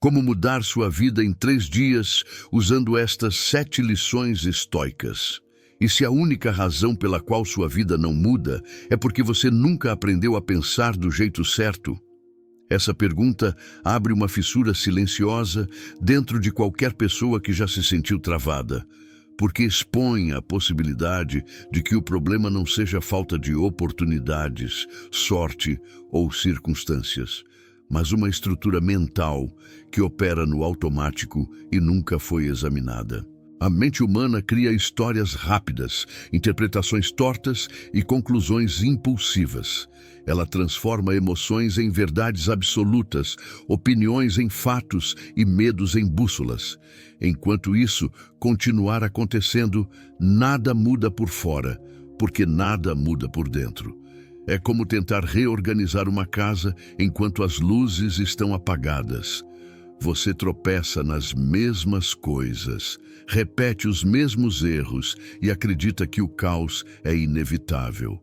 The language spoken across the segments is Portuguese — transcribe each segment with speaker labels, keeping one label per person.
Speaker 1: Como mudar sua vida em 3 dias usando estas 7 lições estoicas. E se a única razão pela qual sua vida não muda é porque você nunca aprendeu a pensar do jeito certo? Essa pergunta abre uma fissura silenciosa dentro de qualquer pessoa que já se sentiu travada, porque expõe a possibilidade de que o problema não seja falta de oportunidades, sorte ou circunstâncias, mas uma estrutura mental que opera no automático e nunca foi examinada. A mente humana cria histórias rápidas, interpretações tortas e conclusões impulsivas. Ela transforma emoções em verdades absolutas, opiniões em fatos e medos em bússolas. Enquanto isso continuar acontecendo, nada muda por fora, porque nada muda por dentro. É como tentar reorganizar uma casa enquanto as luzes estão apagadas. Você tropeça nas mesmas coisas, repete os mesmos erros e acredita que o caos é inevitável.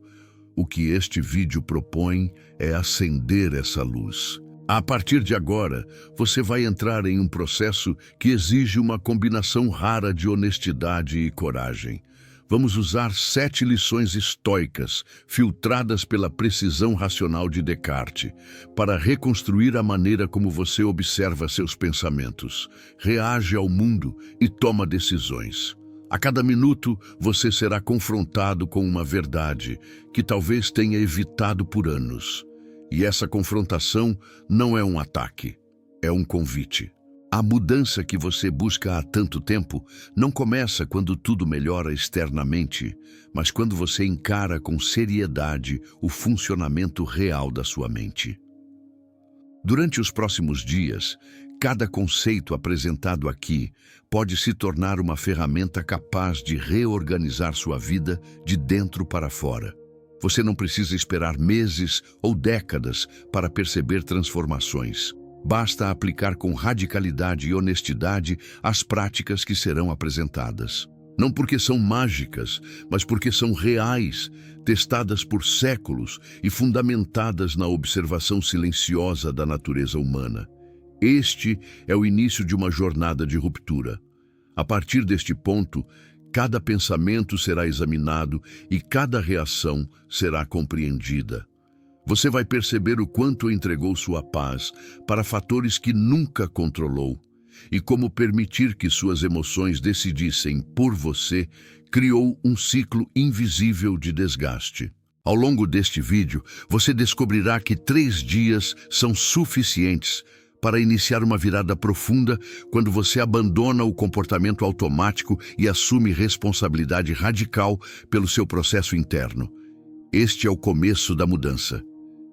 Speaker 1: O que este vídeo propõe é acender essa luz. A partir de agora, você vai entrar em um processo que exige uma combinação rara de honestidade e coragem. Vamos usar 7 lições estoicas, filtradas pela precisão racional de Descartes, para reconstruir a maneira como você observa seus pensamentos, reage ao mundo e toma decisões. A cada minuto, você será confrontado com uma verdade que talvez tenha evitado por anos. E essa confrontação não é um ataque, é um convite. A mudança que você busca há tanto tempo não começa quando tudo melhora externamente, mas quando você encara com seriedade o funcionamento real da sua mente. Durante os próximos dias, cada conceito apresentado aqui pode se tornar uma ferramenta capaz de reorganizar sua vida de dentro para fora. Você não precisa esperar meses ou décadas para perceber transformações. Basta aplicar com radicalidade e honestidade as práticas que serão apresentadas. Não porque são mágicas, mas porque são reais, testadas por séculos e fundamentadas na observação silenciosa da natureza humana. Este é o início de uma jornada de ruptura. A partir deste ponto, cada pensamento será examinado e cada reação será compreendida. Você vai perceber o quanto entregou sua paz para fatores que nunca controlou e como permitir que suas emoções decidissem por você criou um ciclo invisível de desgaste. Ao longo deste vídeo, você descobrirá que 3 dias são suficientes para iniciar uma virada profunda quando você abandona o comportamento automático e assume responsabilidade radical pelo seu processo interno. Este é o começo da mudança.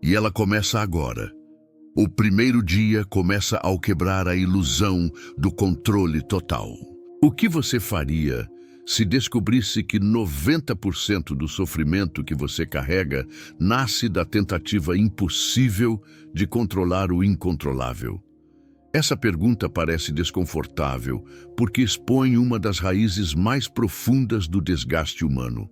Speaker 1: E ela começa agora. O primeiro dia começa ao quebrar a ilusão do controle total. O que você faria se descobrisse que 90% do sofrimento que você carrega nasce da tentativa impossível de controlar o incontrolável? Essa pergunta parece desconfortável porque expõe uma das raízes mais profundas do desgaste humano.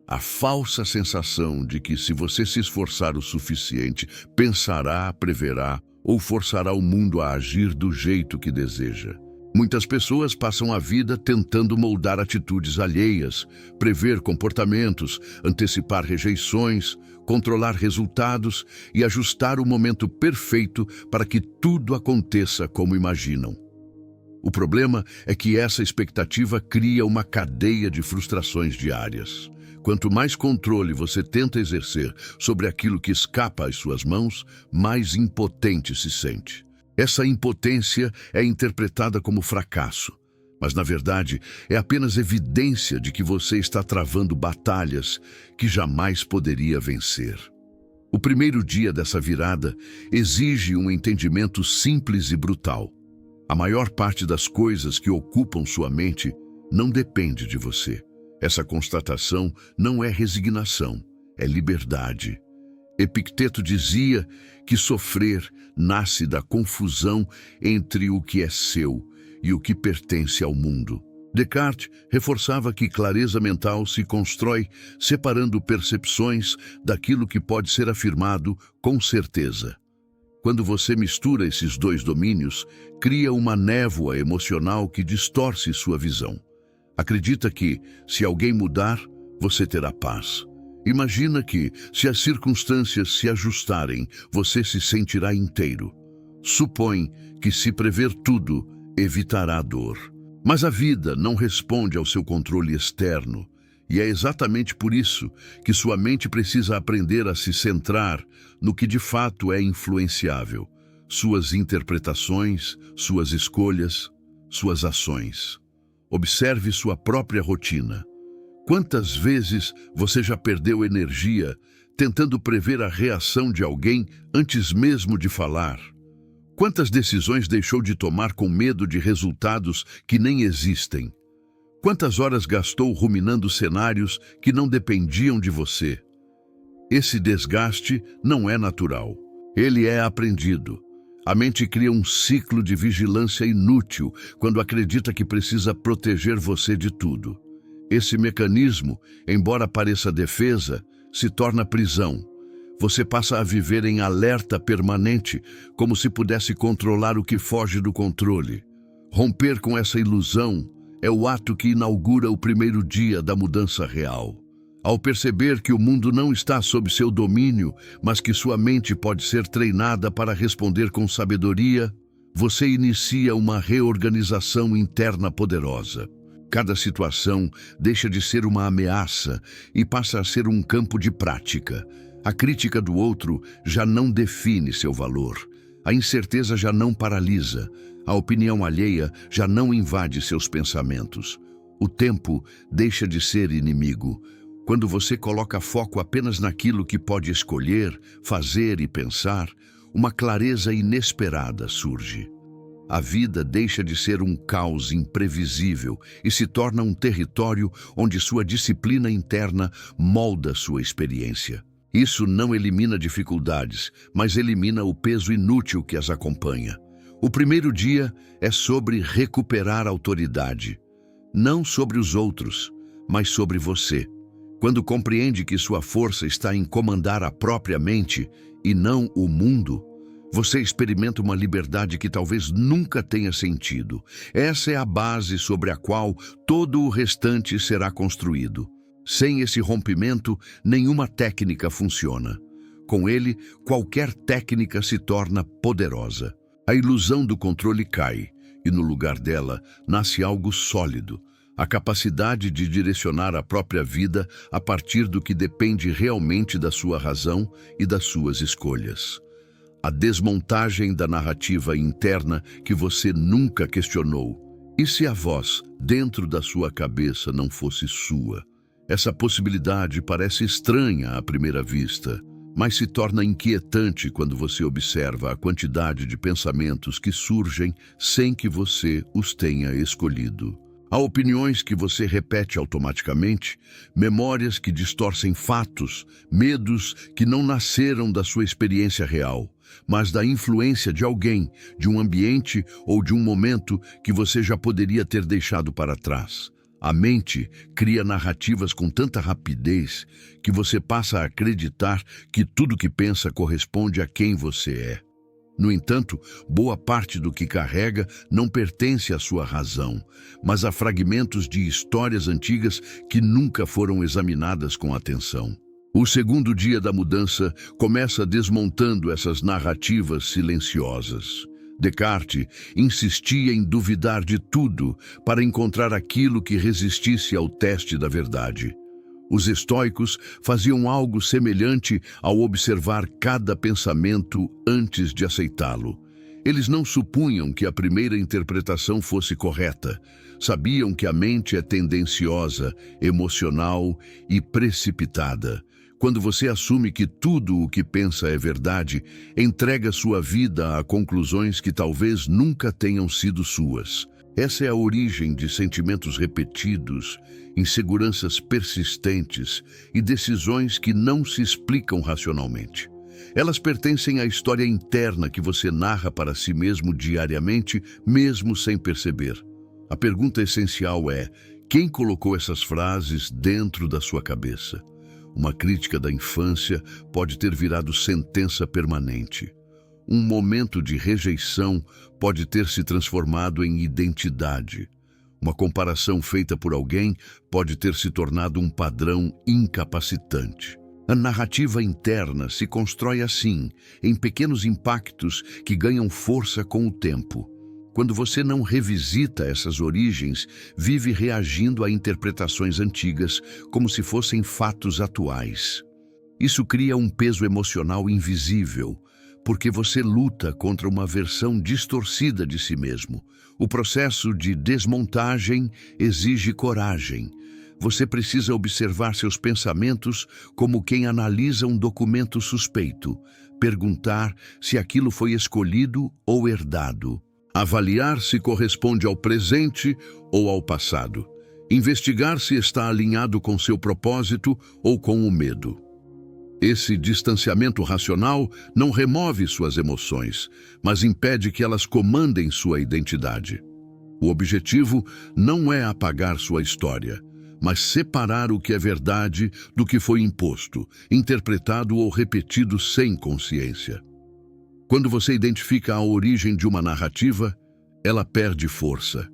Speaker 1: A falsa sensação de que, se você se esforçar o suficiente, pensará, preverá ou forçará o mundo a agir do jeito que deseja. Muitas pessoas passam a vida tentando moldar atitudes alheias, prever comportamentos, antecipar rejeições, controlar resultados e ajustar o momento perfeito para que tudo aconteça como imaginam. O problema é que essa expectativa cria uma cadeia de frustrações diárias. Quanto mais controle você tenta exercer sobre aquilo que escapa às suas mãos, mais impotente se sente. Essa impotência é interpretada como fracasso, mas na verdade é apenas evidência de que você está travando batalhas que jamais poderia vencer. O primeiro dia dessa virada exige um entendimento simples e brutal. A maior parte das coisas que ocupam sua mente não depende de você. Essa constatação não é resignação, é liberdade. Epicteto dizia que sofrer nasce da confusão entre o que é seu e o que pertence ao mundo. Descartes reforçava que clareza mental se constrói separando percepções daquilo que pode ser afirmado com certeza. Quando você mistura esses dois domínios, cria uma névoa emocional que distorce sua visão. Acredita que, se alguém mudar, você terá paz. Imagina que, se as circunstâncias se ajustarem, você se sentirá inteiro. Supõe que, se prever tudo, evitará a dor. Mas a vida não responde ao seu controle externo, e é exatamente por isso que sua mente precisa aprender a se centrar no que de fato é influenciável: suas interpretações, suas escolhas, suas ações. Observe sua própria rotina. Quantas vezes você já perdeu energia tentando prever a reação de alguém antes mesmo de falar? Quantas decisões deixou de tomar com medo de resultados que nem existem? Quantas horas gastou ruminando cenários que não dependiam de você? Esse desgaste não é natural. Ele é aprendido. A mente cria um ciclo de vigilância inútil quando acredita que precisa proteger você de tudo. Esse mecanismo, embora pareça defesa, se torna prisão. Você passa a viver em alerta permanente, como se pudesse controlar o que foge do controle. Romper com essa ilusão é o ato que inaugura o primeiro dia da mudança real. Ao perceber que o mundo não está sob seu domínio, mas que sua mente pode ser treinada para responder com sabedoria, você inicia uma reorganização interna poderosa. Cada situação deixa de ser uma ameaça e passa a ser um campo de prática. A crítica do outro já não define seu valor. A incerteza já não paralisa. A opinião alheia já não invade seus pensamentos. O tempo deixa de ser inimigo. Quando você coloca foco apenas naquilo que pode escolher, fazer e pensar, uma clareza inesperada surge. A vida deixa de ser um caos imprevisível e se torna um território onde sua disciplina interna molda sua experiência. Isso não elimina dificuldades, mas elimina o peso inútil que as acompanha. O primeiro dia é sobre recuperar autoridade, não sobre os outros, mas sobre você. Quando compreende que sua força está em comandar a própria mente e não o mundo, você experimenta uma liberdade que talvez nunca tenha sentido. Essa é a base sobre a qual todo o restante será construído. Sem esse rompimento, nenhuma técnica funciona. Com ele, qualquer técnica se torna poderosa. A ilusão do controle cai, e no lugar dela nasce algo sólido. A capacidade de direcionar a própria vida a partir do que depende realmente da sua razão e das suas escolhas. A desmontagem da narrativa interna que você nunca questionou. E se a voz dentro da sua cabeça não fosse sua? Essa possibilidade parece estranha à primeira vista, mas se torna inquietante quando você observa a quantidade de pensamentos que surgem sem que você os tenha escolhido. Há opiniões que você repete automaticamente, memórias que distorcem fatos, medos que não nasceram da sua experiência real, mas da influência de alguém, de um ambiente ou de um momento que você já poderia ter deixado para trás. A mente cria narrativas com tanta rapidez que você passa a acreditar que tudo que pensa corresponde a quem você é. No entanto, boa parte do que carrega não pertence à sua razão, mas a fragmentos de histórias antigas que nunca foram examinadas com atenção. O segundo dia da mudança começa desmontando essas narrativas silenciosas. Descartes insistia em duvidar de tudo para encontrar aquilo que resistisse ao teste da verdade. Os estoicos faziam algo semelhante ao observar cada pensamento antes de aceitá-lo. Eles não supunham que a primeira interpretação fosse correta. Sabiam que a mente é tendenciosa, emocional e precipitada. Quando você assume que tudo o que pensa é verdade, entrega sua vida a conclusões que talvez nunca tenham sido suas. Essa é a origem de sentimentos repetidos, inseguranças persistentes e decisões que não se explicam racionalmente. Elas pertencem à história interna que você narra para si mesmo diariamente, mesmo sem perceber. A pergunta essencial é: quem colocou essas frases dentro da sua cabeça? Uma crítica da infância pode ter virado sentença permanente. Um momento de rejeição pode ter se transformado em identidade. Uma comparação feita por alguém pode ter se tornado um padrão incapacitante. A narrativa interna se constrói assim, em pequenos impactos que ganham força com o tempo. Quando você não revisita essas origens, vive reagindo a interpretações antigas como se fossem fatos atuais. Isso cria um peso emocional invisível, porque você luta contra uma versão distorcida de si mesmo. O processo de desmontagem exige coragem. Você precisa observar seus pensamentos como quem analisa um documento suspeito, perguntar se aquilo foi escolhido ou herdado, avaliar se corresponde ao presente ou ao passado, investigar se está alinhado com seu propósito ou com o medo. Esse distanciamento racional não remove suas emoções, mas impede que elas comandem sua identidade. O objetivo não é apagar sua história, mas separar o que é verdade do que foi imposto, interpretado ou repetido sem consciência. Quando você identifica a origem de uma narrativa, ela perde força.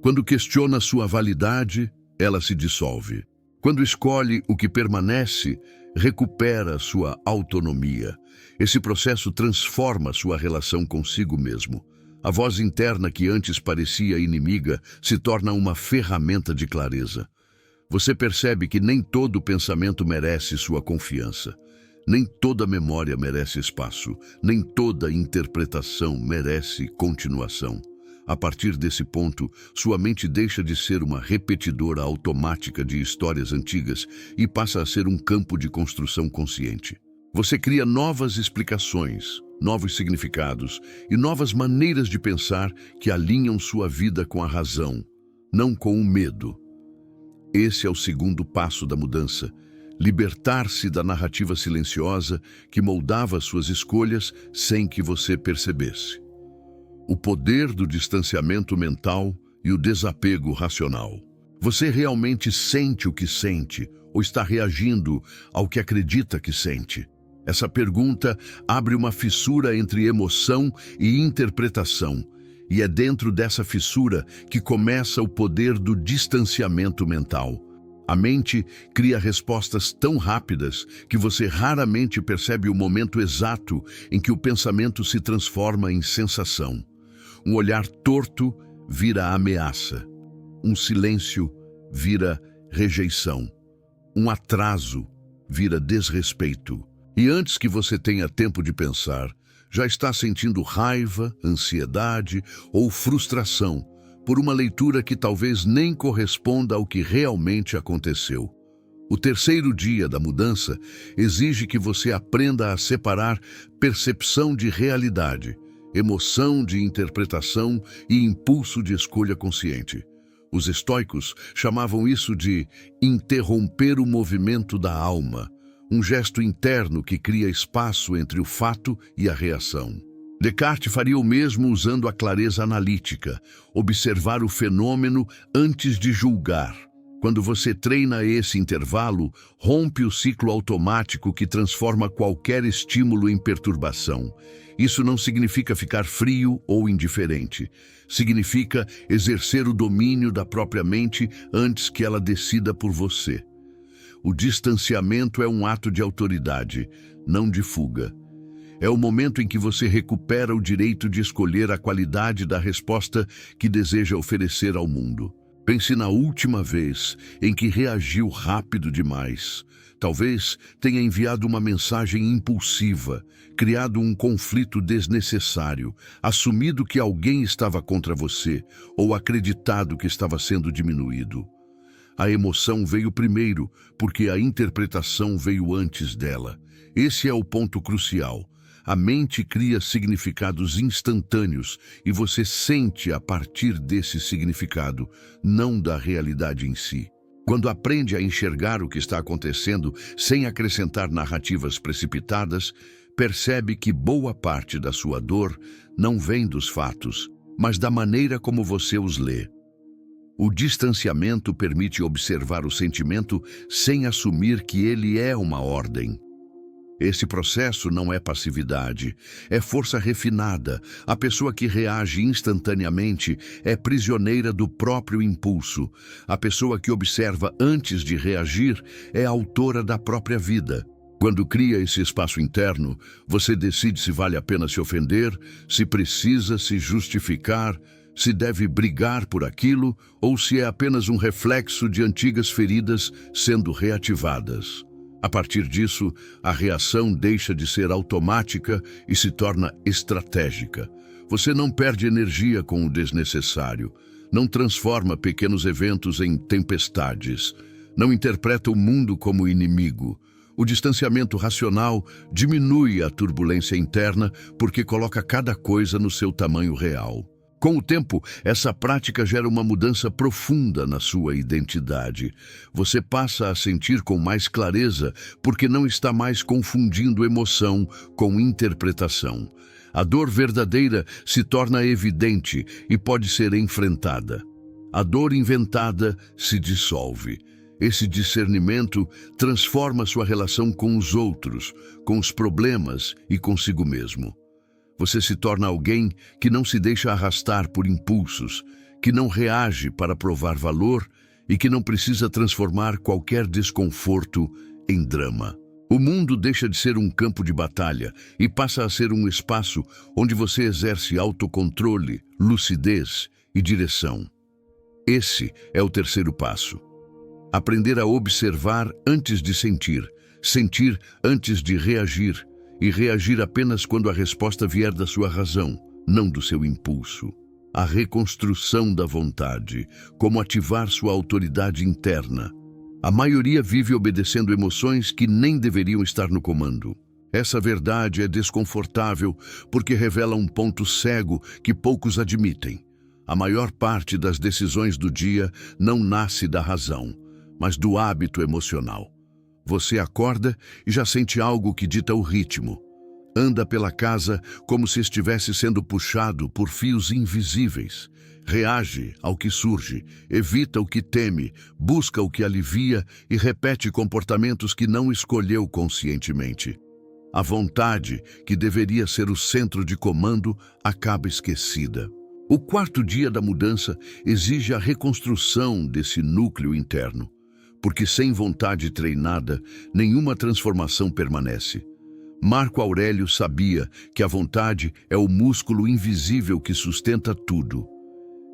Speaker 1: Quando questiona sua validade, ela se dissolve. Quando escolhe o que permanece, recupera sua autonomia. Esse processo transforma sua relação consigo mesmo. A voz interna que antes parecia inimiga se torna uma ferramenta de clareza. Você percebe que nem todo pensamento merece sua confiança. Nem toda memória merece espaço. Nem toda interpretação merece continuação. A partir desse ponto, sua mente deixa de ser uma repetidora automática de histórias antigas e passa a ser um campo de construção consciente. Você cria novas explicações, novos significados e novas maneiras de pensar que alinham sua vida com a razão, não com o medo. Esse é o segundo passo da mudança: libertar-se da narrativa silenciosa que moldava suas escolhas sem que você percebesse. O poder do distanciamento mental e o desapego racional. Você realmente sente o que sente ou está reagindo ao que acredita que sente? Essa pergunta abre uma fissura entre emoção e interpretação, e é dentro dessa fissura que começa o poder do distanciamento mental. A mente cria respostas tão rápidas que você raramente percebe o momento exato em que o pensamento se transforma em sensação. Um olhar torto vira ameaça. Um silêncio vira rejeição. Um atraso vira desrespeito. E antes que você tenha tempo de pensar, já está sentindo raiva, ansiedade ou frustração por uma leitura que talvez nem corresponda ao que realmente aconteceu. O terceiro dia da mudança exige que você aprenda a separar percepção de realidade, emoção de interpretação e impulso de escolha consciente. Os estoicos chamavam isso de interromper o movimento da alma, um gesto interno que cria espaço entre o fato e a reação. Descartes faria o mesmo usando a clareza analítica, observar o fenômeno antes de julgar. Quando você treina esse intervalo, rompe o ciclo automático que transforma qualquer estímulo em perturbação. Isso não significa ficar frio ou indiferente. Significa exercer o domínio da própria mente antes que ela decida por você. O distanciamento é um ato de autoridade, não de fuga. É o momento em que você recupera o direito de escolher a qualidade da resposta que deseja oferecer ao mundo. Pense na última vez em que reagiu rápido demais. Talvez tenha enviado uma mensagem impulsiva, criado um conflito desnecessário, assumido que alguém estava contra você ou acreditado que estava sendo diminuído. A emoção veio primeiro, porque a interpretação veio antes dela. Esse é o ponto crucial. A mente cria significados instantâneos e você sente a partir desse significado, não da realidade em si. Quando aprende a enxergar o que está acontecendo sem acrescentar narrativas precipitadas, percebe que boa parte da sua dor não vem dos fatos, mas da maneira como você os lê. O distanciamento permite observar o sentimento sem assumir que ele é uma ordem. Esse processo não é passividade, é força refinada. A pessoa que reage instantaneamente é prisioneira do próprio impulso. A pessoa que observa antes de reagir é autora da própria vida. Quando cria esse espaço interno, você decide se vale a pena se ofender, se precisa se justificar, se deve brigar por aquilo ou se é apenas um reflexo de antigas feridas sendo reativadas. A partir disso, a reação deixa de ser automática e se torna estratégica. Você não perde energia com o desnecessário, não transforma pequenos eventos em tempestades, não interpreta o mundo como inimigo. O distanciamento racional diminui a turbulência interna porque coloca cada coisa no seu tamanho real. Com o tempo, essa prática gera uma mudança profunda na sua identidade. Você passa a sentir com mais clareza porque não está mais confundindo emoção com interpretação. A dor verdadeira se torna evidente e pode ser enfrentada. A dor inventada se dissolve. Esse discernimento transforma sua relação com os outros, com os problemas e consigo mesmo. Você se torna alguém que não se deixa arrastar por impulsos, que não reage para provar valor e que não precisa transformar qualquer desconforto em drama. O mundo deixa de ser um campo de batalha e passa a ser um espaço onde você exerce autocontrole, lucidez e direção. Esse é o terceiro passo. Aprender a observar antes de sentir, sentir antes de reagir e reagir apenas quando a resposta vier da sua razão, não do seu impulso. A reconstrução da vontade, como ativar sua autoridade interna. A maioria vive obedecendo emoções que nem deveriam estar no comando. Essa verdade é desconfortável porque revela um ponto cego que poucos admitem. A maior parte das decisões do dia não nasce da razão, mas do hábito emocional. Você acorda e já sente algo que dita o ritmo. Anda pela casa como se estivesse sendo puxado por fios invisíveis. Reage ao que surge, evita o que teme, busca o que alivia e repete comportamentos que não escolheu conscientemente. A vontade, que deveria ser o centro de comando, acaba esquecida. O quarto dia da mudança exige a reconstrução desse núcleo interno. Porque sem vontade treinada, nenhuma transformação permanece. Marco Aurélio sabia que a vontade é o músculo invisível que sustenta tudo.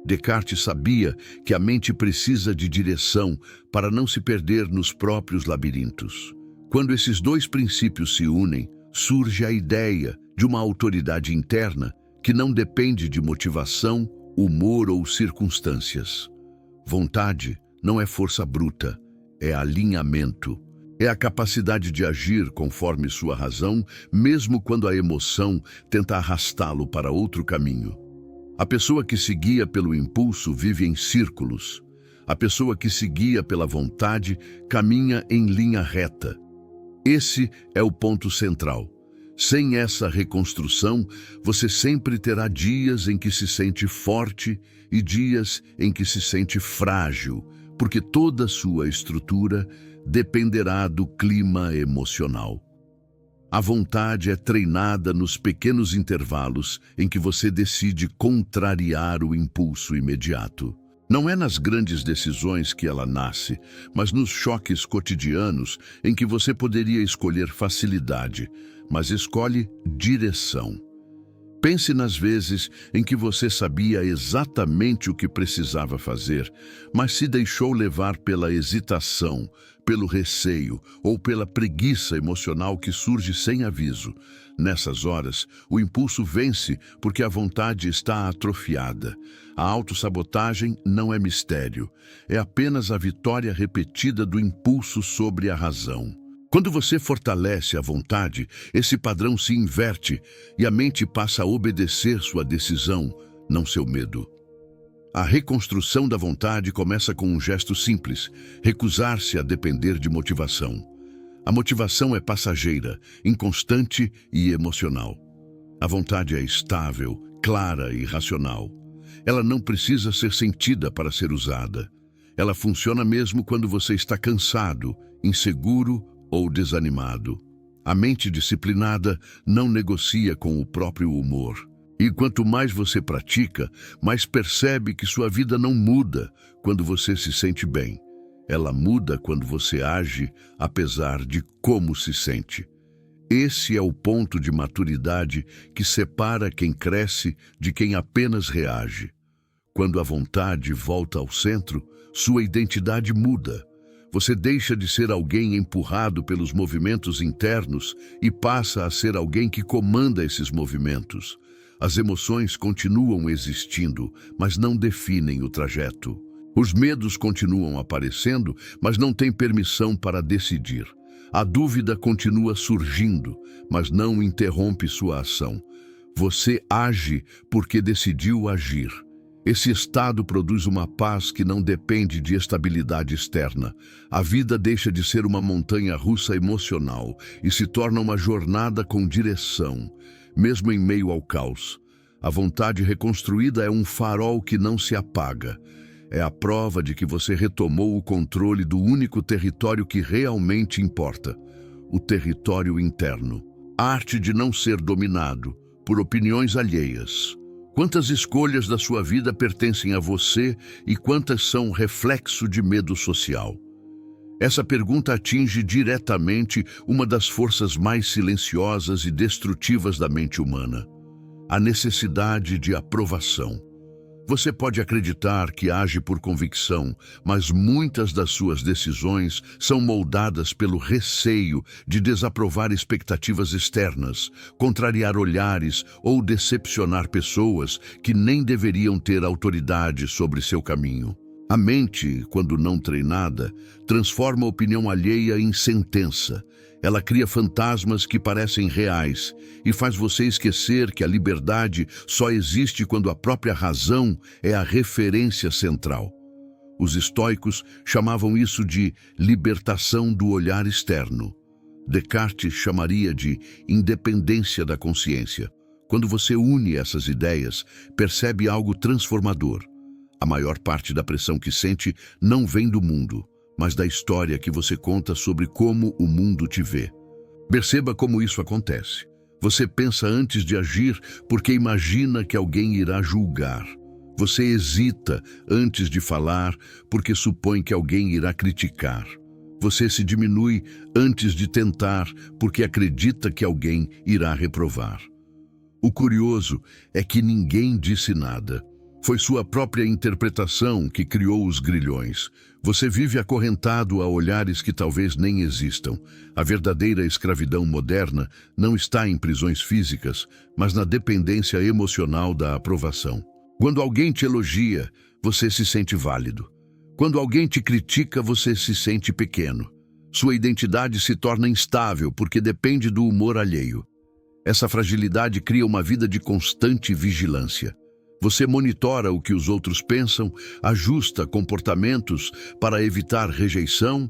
Speaker 1: Descartes sabia que a mente precisa de direção para não se perder nos próprios labirintos. Quando esses dois princípios se unem, surge a ideia de uma autoridade interna que não depende de motivação, humor ou circunstâncias. Vontade não é força bruta. É alinhamento. É a capacidade de agir conforme sua razão, mesmo quando a emoção tenta arrastá-lo para outro caminho. A pessoa que se guia pelo impulso vive em círculos. A pessoa que se guia pela vontade caminha em linha reta. Esse é o ponto central. Sem essa reconstrução, você sempre terá dias em que se sente forte e dias em que se sente frágil, porque toda sua estrutura dependerá do clima emocional. A vontade é treinada nos pequenos intervalos em que você decide contrariar o impulso imediato. Não é nas grandes decisões que ela nasce, mas nos choques cotidianos em que você poderia escolher facilidade, mas escolhe direção. Pense nas vezes em que você sabia exatamente o que precisava fazer, mas se deixou levar pela hesitação, pelo receio ou pela preguiça emocional que surge sem aviso. Nessas horas, o impulso vence porque a vontade está atrofiada. A autossabotagem não é mistério, é apenas a vitória repetida do impulso sobre a razão. Quando você fortalece a vontade, esse padrão se inverte e a mente passa a obedecer sua decisão, não seu medo. A reconstrução da vontade começa com um gesto simples: recusar-se a depender de motivação. A motivação é passageira, inconstante e emocional. A vontade é estável, clara e racional. Ela não precisa ser sentida para ser usada. Ela funciona mesmo quando você está cansado, inseguro ou desanimado. A mente disciplinada não negocia com o próprio humor. E quanto mais você pratica, mais percebe que sua vida não muda quando você se sente bem. Ela muda quando você age, apesar de como se sente. Esse é o ponto de maturidade que separa quem cresce de quem apenas reage. Quando a vontade volta ao centro, sua identidade muda. Você deixa de ser alguém empurrado pelos movimentos internos e passa a ser alguém que comanda esses movimentos. As emoções continuam existindo, mas não definem o trajeto. Os medos continuam aparecendo, mas não têm permissão para decidir. A dúvida continua surgindo, mas não interrompe sua ação. Você age porque decidiu agir. Esse estado produz uma paz que não depende de estabilidade externa. A vida deixa de ser uma montanha-russa emocional e se torna uma jornada com direção, mesmo em meio ao caos. A vontade reconstruída é um farol que não se apaga. É a prova de que você retomou o controle do único território que realmente importa, o território interno. A arte de não ser dominado por opiniões alheias. Quantas escolhas da sua vida pertencem a você e quantas são reflexo de medo social? Essa pergunta atinge diretamente uma das forças mais silenciosas e destrutivas da mente humana: a necessidade de aprovação. Você pode acreditar que age por convicção, mas muitas das suas decisões são moldadas pelo receio de desaprovar expectativas externas, contrariar olhares ou decepcionar pessoas que nem deveriam ter autoridade sobre seu caminho. A mente, quando não treinada, transforma a opinião alheia em sentença. Ela cria fantasmas que parecem reais e faz você esquecer que a liberdade só existe quando a própria razão é a referência central. Os estoicos chamavam isso de libertação do olhar externo. Descartes chamaria de independência da consciência. Quando você une essas ideias, percebe algo transformador. A maior parte da pressão que sente não vem do mundo, mas da história que você conta sobre como o mundo te vê. Perceba como isso acontece. Você pensa antes de agir porque imagina que alguém irá julgar. Você hesita antes de falar porque supõe que alguém irá criticar. Você se diminui antes de tentar porque acredita que alguém irá reprovar. O curioso é que ninguém disse nada. Foi sua própria interpretação que criou os grilhões. Você vive acorrentado a olhares que talvez nem existam. A verdadeira escravidão moderna não está em prisões físicas, mas na dependência emocional da aprovação. Quando alguém te elogia, você se sente válido. Quando alguém te critica, você se sente pequeno. Sua identidade se torna instável porque depende do humor alheio. Essa fragilidade cria uma vida de constante vigilância. Você monitora o que os outros pensam, ajusta comportamentos para evitar rejeição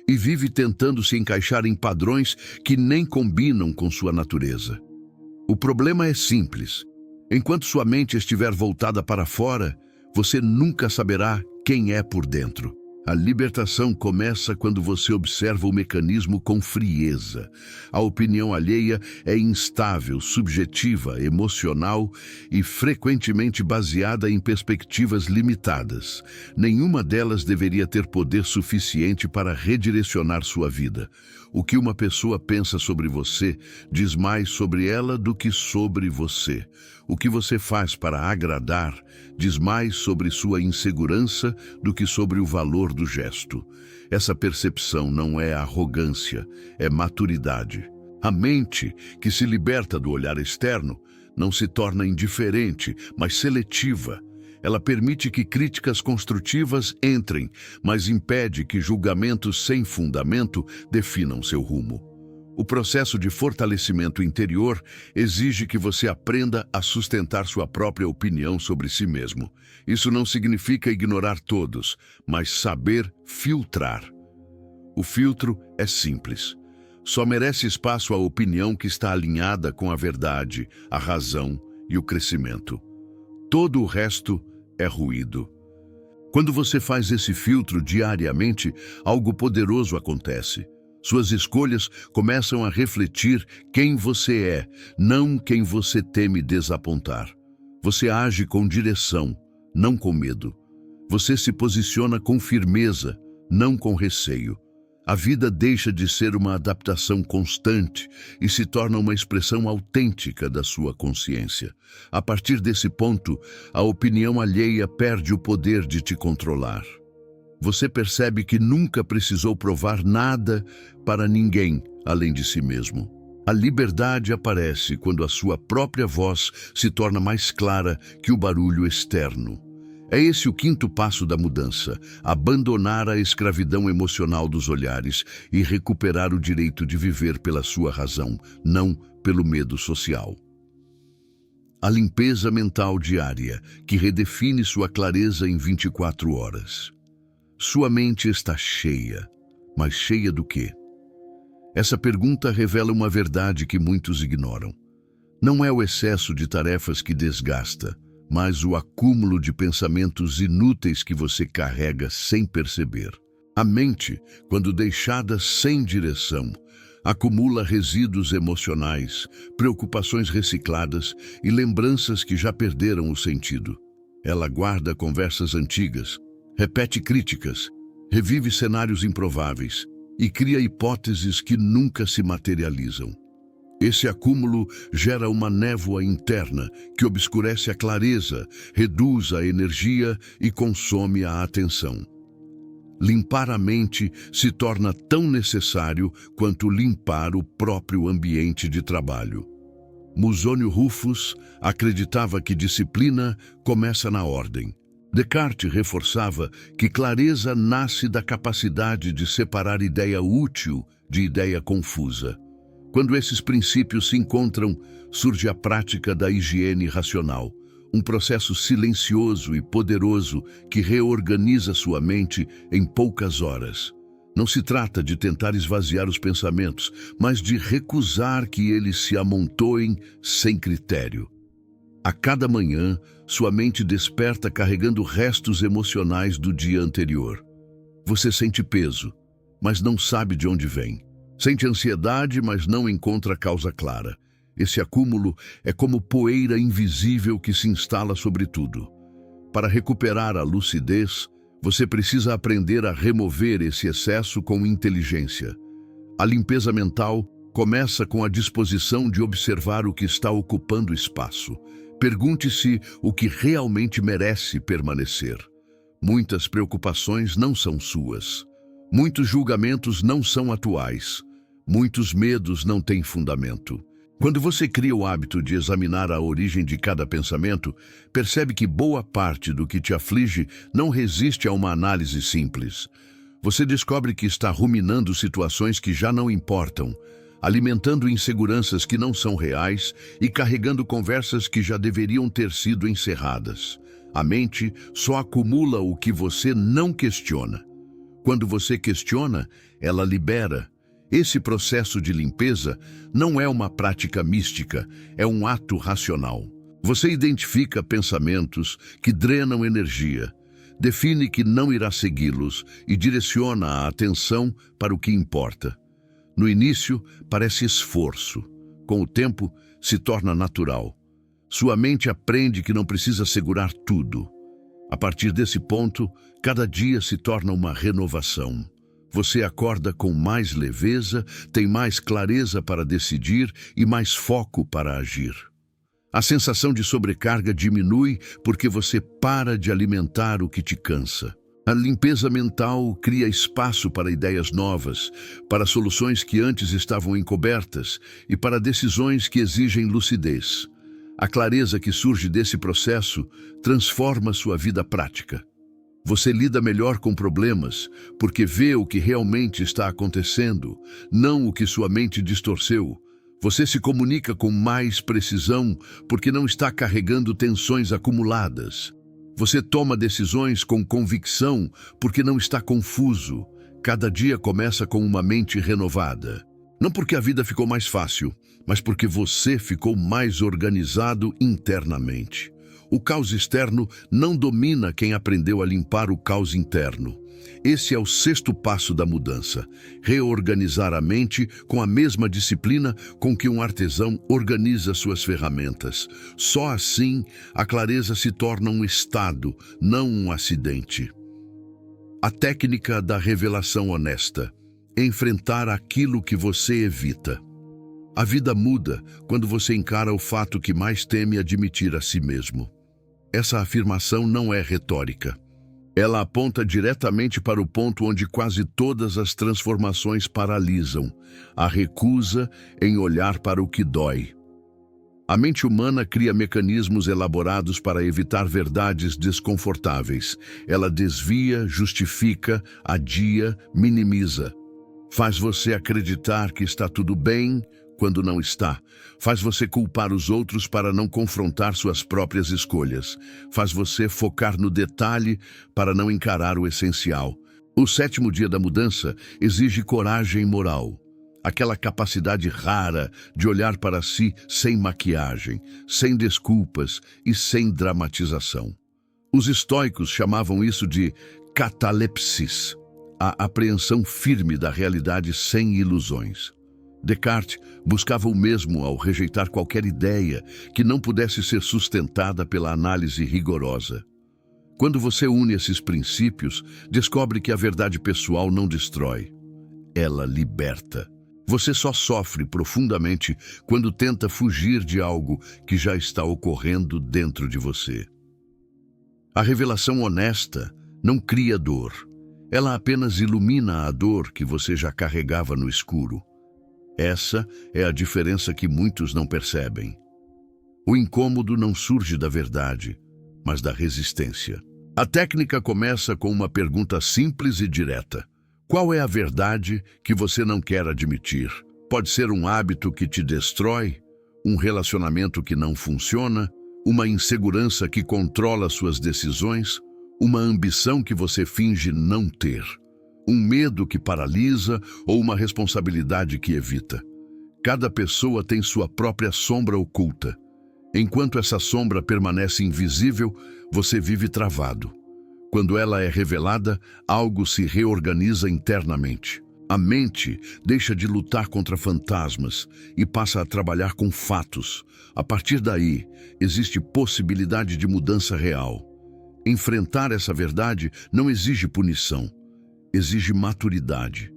Speaker 1: e vive tentando se encaixar em padrões que nem combinam com sua natureza. O problema é simples. Enquanto sua mente estiver voltada para fora, você nunca saberá quem é por dentro. A libertação começa quando você observa o mecanismo com frieza. A opinião alheia é instável, subjetiva, emocional e frequentemente baseada em perspectivas limitadas. Nenhuma delas deveria ter poder suficiente para redirecionar sua vida. O que uma pessoa pensa sobre você diz mais sobre ela do que sobre você. O que você faz para agradar diz mais sobre sua insegurança do que sobre o valor do gesto. Essa percepção não é arrogância, é maturidade. A mente, que se liberta do olhar externo, não se torna indiferente, mas seletiva. Ela permite que críticas construtivas entrem, mas impede que julgamentos sem fundamento definam seu rumo. O processo de fortalecimento interior exige que você aprenda a sustentar sua própria opinião sobre si mesmo. Isso não significa ignorar todos, mas saber filtrar. O filtro é simples. Só merece espaço a opinião que está alinhada com a verdade, a razão e o crescimento. Todo o resto é ruído. Quando você faz esse filtro diariamente, algo poderoso acontece. Suas escolhas começam a refletir quem você é, não quem você teme desapontar. Você age com direção, não com medo. Você se posiciona com firmeza, não com receio. A vida deixa de ser uma adaptação constante e se torna uma expressão autêntica da sua consciência. A partir desse ponto, a opinião alheia perde o poder de te controlar. Você percebe que nunca precisou provar nada para ninguém além de si mesmo. A liberdade aparece quando a sua própria voz se torna mais clara que o barulho externo. É esse o quinto passo da mudança: abandonar a escravidão emocional dos olhares e recuperar o direito de viver pela sua razão, não pelo medo social. A limpeza mental diária, que redefine sua clareza em 24 horas. Sua mente está cheia, mas cheia do quê? Essa pergunta revela uma verdade que muitos ignoram. Não é o excesso de tarefas que desgasta, mas o acúmulo de pensamentos inúteis que você carrega sem perceber. A mente, quando deixada sem direção, acumula resíduos emocionais, preocupações recicladas e lembranças que já perderam o sentido. Ela guarda conversas antigas, repete críticas, revive cenários improváveis e cria hipóteses que nunca se materializam. Esse acúmulo gera uma névoa interna que obscurece a clareza, reduz a energia e consome a atenção. Limpar a mente se torna tão necessário quanto limpar o próprio ambiente de trabalho. Musônio Rufus acreditava que disciplina começa na ordem. Descartes reforçava que clareza nasce da capacidade de separar ideia útil de ideia confusa. Quando esses princípios se encontram, surge a prática da higiene racional, um processo silencioso e poderoso que reorganiza sua mente em poucas horas. Não se trata de tentar esvaziar os pensamentos, mas de recusar que eles se amontoem sem critério. A cada manhã, sua mente desperta carregando restos emocionais do dia anterior. Você sente peso, mas não sabe de onde vem. Sente ansiedade, mas não encontra causa clara. Esse acúmulo é como poeira invisível que se instala sobre tudo. Para recuperar a lucidez, você precisa aprender a remover esse excesso com inteligência. A limpeza mental começa com a disposição de observar o que está ocupando espaço. Pergunte-se o que realmente merece permanecer. Muitas preocupações não são suas. Muitos julgamentos não são atuais. Muitos medos não têm fundamento. Quando você cria o hábito de examinar a origem de cada pensamento, percebe que boa parte do que te aflige não resiste a uma análise simples. Você descobre que está ruminando situações que já não importam, alimentando inseguranças que não são reais e carregando conversas que já deveriam ter sido encerradas. A mente só acumula o que você não questiona. Quando você questiona, ela libera. Esse processo de limpeza não é uma prática mística, é um ato racional. Você identifica pensamentos que drenam energia, define que não irá segui-los e direciona a atenção para o que importa. No início, parece esforço. Com o tempo, se torna natural. Sua mente aprende que não precisa segurar tudo. A partir desse ponto, cada dia se torna uma renovação. Você acorda com mais leveza, tem mais clareza para decidir e mais foco para agir. A sensação de sobrecarga diminui porque você para de alimentar o que te cansa. A limpeza mental cria espaço para ideias novas, para soluções que antes estavam encobertas e para decisões que exigem lucidez. A clareza que surge desse processo transforma sua vida prática. Você lida melhor com problemas porque vê o que realmente está acontecendo, não o que sua mente distorceu. Você se comunica com mais precisão porque não está carregando tensões acumuladas. Você toma decisões com convicção porque não está confuso. Cada dia começa com uma mente renovada. Não porque a vida ficou mais fácil, mas porque você ficou mais organizado internamente. O caos externo não domina quem aprendeu a limpar o caos interno. Esse é o sexto passo da mudança: reorganizar a mente com a mesma disciplina com que um artesão organiza suas ferramentas. Só assim a clareza se torna um estado, não um acidente. A técnica da revelação honesta: enfrentar aquilo que você evita. A vida muda quando você encara o fato que mais teme admitir a si mesmo. Essa afirmação não é retórica. Ela aponta diretamente para o ponto onde quase todas as transformações paralisam: a recusa em olhar para o que dói. A mente humana cria mecanismos elaborados para evitar verdades desconfortáveis. Ela desvia, justifica, adia, minimiza. Faz você acreditar que está tudo bem quando não está. Faz você culpar os outros para não confrontar suas próprias escolhas. Faz você focar no detalhe para não encarar o essencial. O sétimo dia da mudança exige coragem moral. Aquela capacidade rara de olhar para si sem maquiagem, sem desculpas e sem dramatização. Os estoicos chamavam isso de catalepsis, a apreensão firme da realidade sem ilusões. Descartes buscava o mesmo ao rejeitar qualquer ideia que não pudesse ser sustentada pela análise rigorosa. Quando você une esses princípios, descobre que a verdade pessoal não destrói, ela liberta. Você só sofre profundamente quando tenta fugir de algo que já está ocorrendo dentro de você. A revelação honesta não cria dor. Ela apenas ilumina a dor que você já carregava no escuro. Essa é a diferença que muitos não percebem. O incômodo não surge da verdade, mas da resistência. A técnica começa com uma pergunta simples e direta: qual é a verdade que você não quer admitir? Pode ser um hábito que te destrói, um relacionamento que não funciona, uma insegurança que controla suas decisões, uma ambição que você finge não ter, um medo que paralisa ou uma responsabilidade que evita. Cada pessoa tem sua própria sombra oculta. Enquanto essa sombra permanece invisível, você vive travado. Quando ela é revelada, algo se reorganiza internamente. A mente deixa de lutar contra fantasmas e passa a trabalhar com fatos. A partir daí, existe possibilidade de mudança real. Enfrentar essa verdade não exige punição, exige maturidade.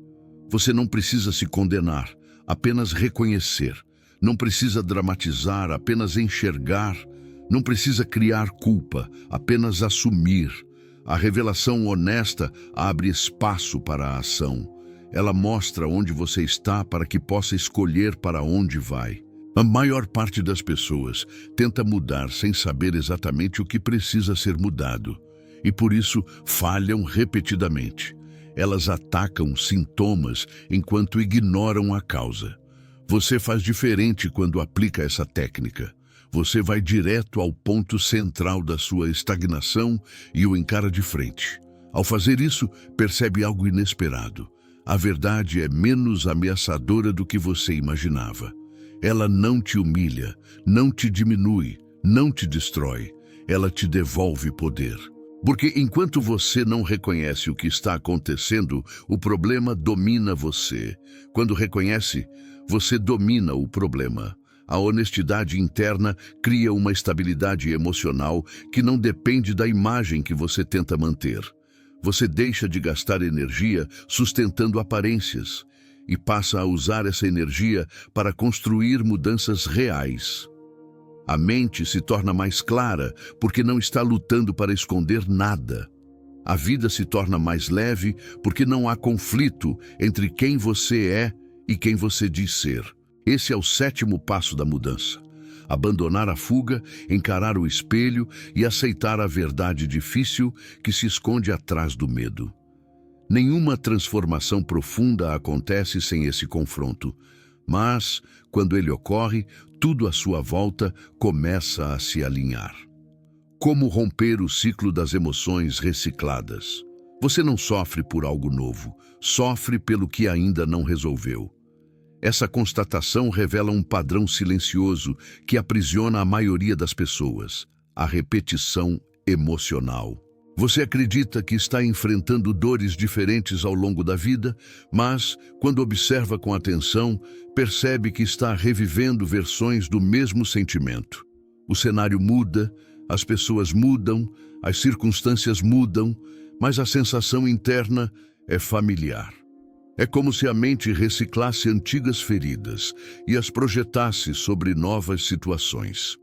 Speaker 1: Você não precisa se condenar, apenas reconhecer. Não precisa dramatizar, apenas enxergar. Não precisa criar culpa, apenas assumir. A revelação honesta abre espaço para a ação. Ela mostra onde você está para que possa escolher para onde vai. A maior parte das pessoas tenta mudar sem saber exatamente o que precisa ser mudado, e por isso falham repetidamente. Elas atacam sintomas enquanto ignoram a causa. Você faz diferente quando aplica essa técnica. Você vai direto ao ponto central da sua estagnação e o encara de frente. Ao fazer isso, percebe algo inesperado. A verdade é menos ameaçadora do que você imaginava. Ela não te humilha, não te diminui, não te destrói. Ela te devolve poder. Porque enquanto você não reconhece o que está acontecendo, o problema domina você. Quando reconhece, você domina o problema. A honestidade interna cria uma estabilidade emocional que não depende da imagem que você tenta manter. Você deixa de gastar energia sustentando aparências e passa a usar essa energia para construir mudanças reais. A mente se torna mais clara porque não está lutando para esconder nada. A vida se torna mais leve porque não há conflito entre quem você é e quem você diz ser. Esse é o sétimo passo da mudança. Abandonar a fuga, encarar o espelho e aceitar a verdade difícil que se esconde atrás do medo. Nenhuma transformação profunda acontece sem esse confronto, mas, quando ele ocorre, tudo à sua volta começa a se alinhar. Como romper o ciclo das emoções recicladas? Você não sofre por algo novo, sofre pelo que ainda não resolveu. Essa constatação revela um padrão silencioso que aprisiona a maioria das pessoas: a repetição emocional. Você acredita que está enfrentando dores diferentes ao longo da vida, mas, quando observa com atenção, percebe que está revivendo versões do mesmo sentimento. O cenário muda, as pessoas mudam, as circunstâncias mudam, mas a sensação interna é familiar. É como se a mente reciclasse antigas feridas e as projetasse sobre novas situações.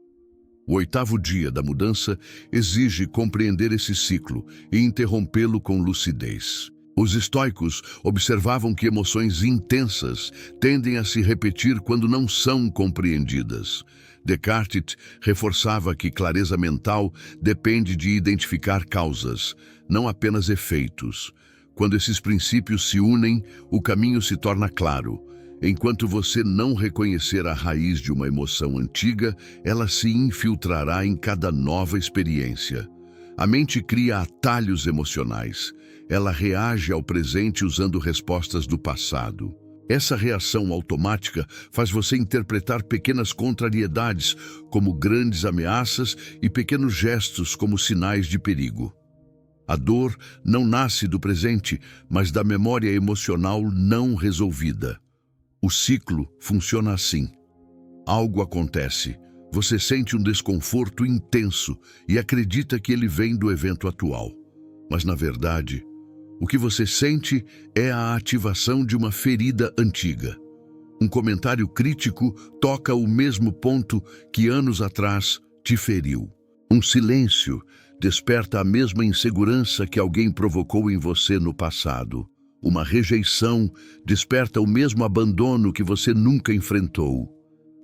Speaker 1: O 8º dia da mudança exige compreender esse ciclo e interrompê-lo com lucidez. Os estoicos observavam que emoções intensas tendem a se repetir quando não são compreendidas. Descartes reforçava que clareza mental depende de identificar causas, não apenas efeitos. Quando esses princípios se unem, o caminho se torna claro. Enquanto você não reconhecer a raiz de uma emoção antiga, ela se infiltrará em cada nova experiência. A mente cria atalhos emocionais. Ela reage ao presente usando respostas do passado. Essa reação automática faz você interpretar pequenas contrariedades como grandes ameaças e pequenos gestos como sinais de perigo. A dor não nasce do presente, mas da memória emocional não resolvida. O ciclo funciona assim. Algo acontece, você sente um desconforto intenso e acredita que ele vem do evento atual. Mas, na verdade, o que você sente é a ativação de uma ferida antiga. Um comentário crítico toca o mesmo ponto que anos atrás te feriu. Um silêncio desperta a mesma insegurança que alguém provocou em você no passado. Uma rejeição desperta o mesmo abandono que você nunca enfrentou.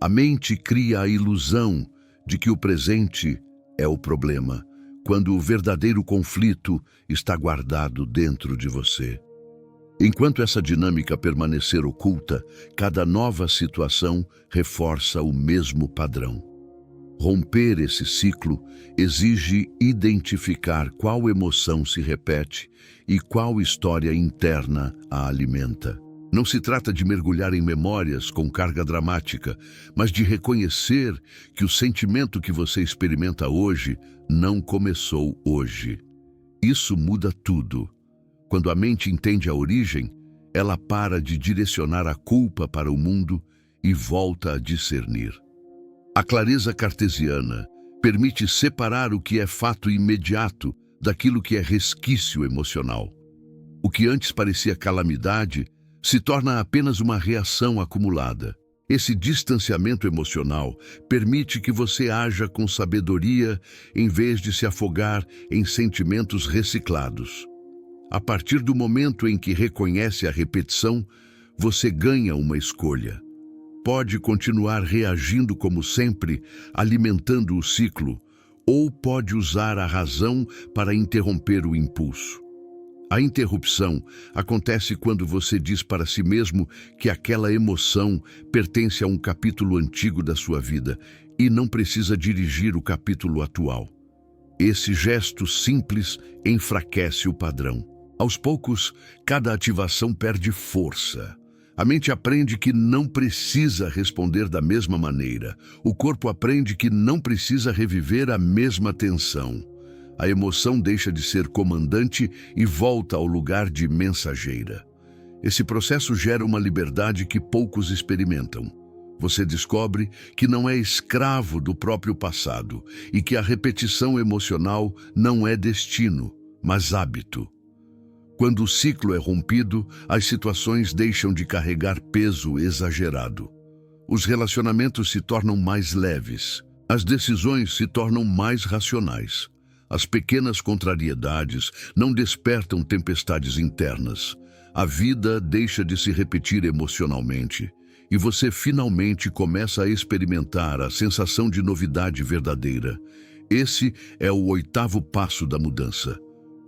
Speaker 1: A mente cria a ilusão de que o presente é o problema, quando o verdadeiro conflito está guardado dentro de você. Enquanto essa dinâmica permanecer oculta, cada nova situação reforça o mesmo padrão. Romper esse ciclo exige identificar qual emoção se repete e qual história interna a alimenta. Não se trata de mergulhar em memórias com carga dramática, mas de reconhecer que o sentimento que você experimenta hoje não começou hoje. Isso muda tudo. Quando a mente entende a origem, ela para de direcionar a culpa para o mundo e volta a discernir. A clareza cartesiana permite separar o que é fato imediato daquilo que é resquício emocional. O que antes parecia calamidade se torna apenas uma reação acumulada. Esse distanciamento emocional permite que você haja com sabedoria em vez de se afogar em sentimentos reciclados. A partir do momento em que reconhece a repetição, você ganha uma escolha. Pode continuar reagindo como sempre, alimentando o ciclo, ou pode usar a razão para interromper o impulso. A interrupção acontece quando você diz para si mesmo que aquela emoção pertence a um capítulo antigo da sua vida e não precisa dirigir o capítulo atual. Esse gesto simples enfraquece o padrão. Aos poucos, cada ativação perde força. A mente aprende que não precisa responder da mesma maneira. O corpo aprende que não precisa reviver a mesma tensão. A emoção deixa de ser comandante e volta ao lugar de mensageira. Esse processo gera uma liberdade que poucos experimentam. Você descobre que não é escravo do próprio passado e que a repetição emocional não é destino, mas hábito. Quando o ciclo é rompido, as situações deixam de carregar peso exagerado. Os relacionamentos se tornam mais leves. As decisões se tornam mais racionais. As pequenas contrariedades não despertam tempestades internas. A vida deixa de se repetir emocionalmente. E você finalmente começa a experimentar a sensação de novidade verdadeira. Esse é o 8º passo da mudança.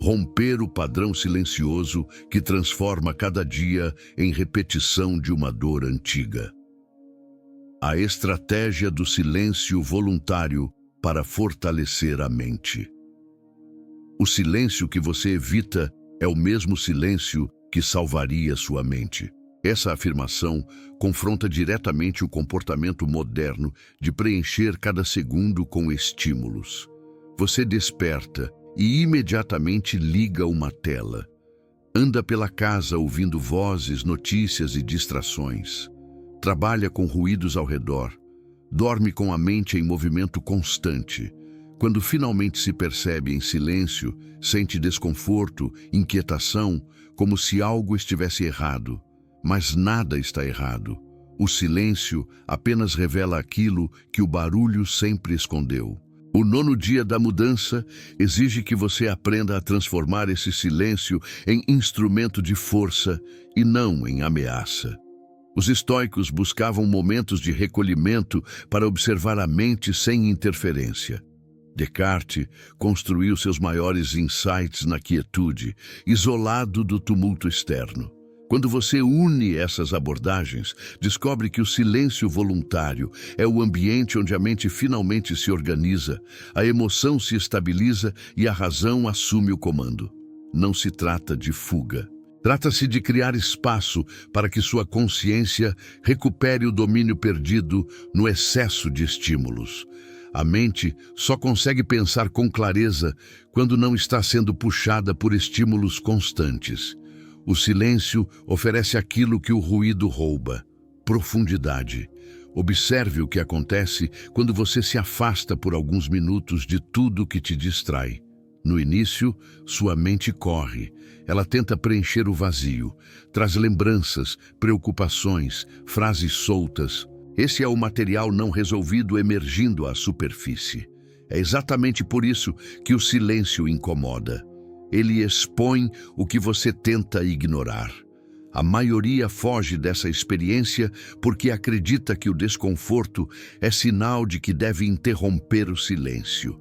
Speaker 1: Romper o padrão silencioso que transforma cada dia em repetição de uma dor antiga. A estratégia do silêncio voluntário para fortalecer a mente. O silêncio que você evita é o mesmo silêncio que salvaria sua mente. Essa afirmação confronta diretamente o comportamento moderno de preencher cada segundo com estímulos. Você desperta e imediatamente liga uma tela. Anda pela casa ouvindo vozes, notícias e distrações. Trabalha com ruídos ao redor. Dorme com a mente em movimento constante. Quando finalmente se percebe em silêncio, sente desconforto, inquietação, como se algo estivesse errado. Mas nada está errado. O silêncio apenas revela aquilo que o barulho sempre escondeu. O 9º dia da mudança exige que você aprenda a transformar esse silêncio em instrumento de força e não em ameaça. Os estoicos buscavam momentos de recolhimento para observar a mente sem interferência. Descartes construiu seus maiores insights na quietude, isolado do tumulto externo. Quando você une essas abordagens, descobre que o silêncio voluntário é o ambiente onde a mente finalmente se organiza, a emoção se estabiliza e a razão assume o comando. Não se trata de fuga. Trata-se de criar espaço para que sua consciência recupere o domínio perdido no excesso de estímulos. A mente só consegue pensar com clareza quando não está sendo puxada por estímulos constantes. O silêncio oferece aquilo que o ruído rouba: profundidade. Observe o que acontece quando você se afasta por alguns minutos de tudo que te distrai. No início, sua mente corre. Ela tenta preencher o vazio. Traz lembranças, preocupações, frases soltas. Esse é o material não resolvido emergindo à superfície. É exatamente por isso que o silêncio incomoda. Ele expõe o que você tenta ignorar. A maioria foge dessa experiência porque acredita que o desconforto é sinal de que deve interromper o silêncio.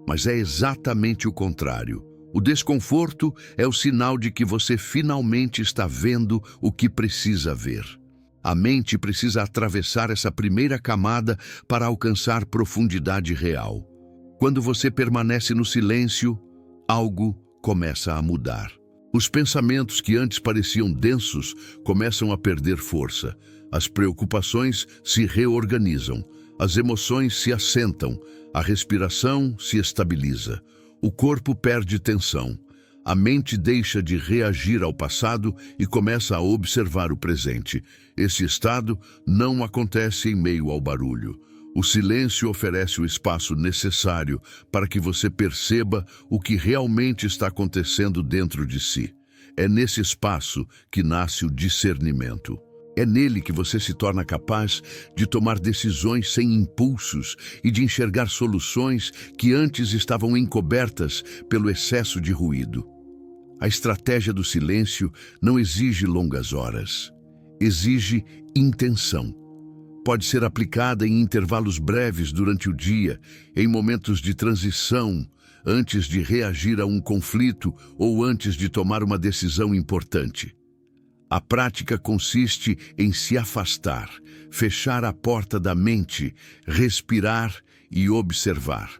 Speaker 1: Mas é exatamente o contrário. O desconforto é o sinal de que você finalmente está vendo o que precisa ver. A mente precisa atravessar essa primeira camada para alcançar profundidade real. Quando você permanece no silêncio, algo começa a mudar. Os pensamentos que antes pareciam densos começam a perder força. As preocupações se reorganizam. As emoções se assentam. A respiração se estabiliza. O corpo perde tensão. A mente deixa de reagir ao passado e começa a observar o presente. Esse estado não acontece em meio ao barulho. O silêncio oferece o espaço necessário para que você perceba o que realmente está acontecendo dentro de si. É nesse espaço que nasce o discernimento. É nele que você se torna capaz de tomar decisões sem impulsos e de enxergar soluções que antes estavam encobertas pelo excesso de ruído. A estratégia do silêncio não exige longas horas. Exige intenção. Pode ser aplicada em intervalos breves durante o dia, em momentos de transição, antes de reagir a um conflito ou antes de tomar uma decisão importante. A prática consiste em se afastar, fechar a porta da mente, respirar e observar.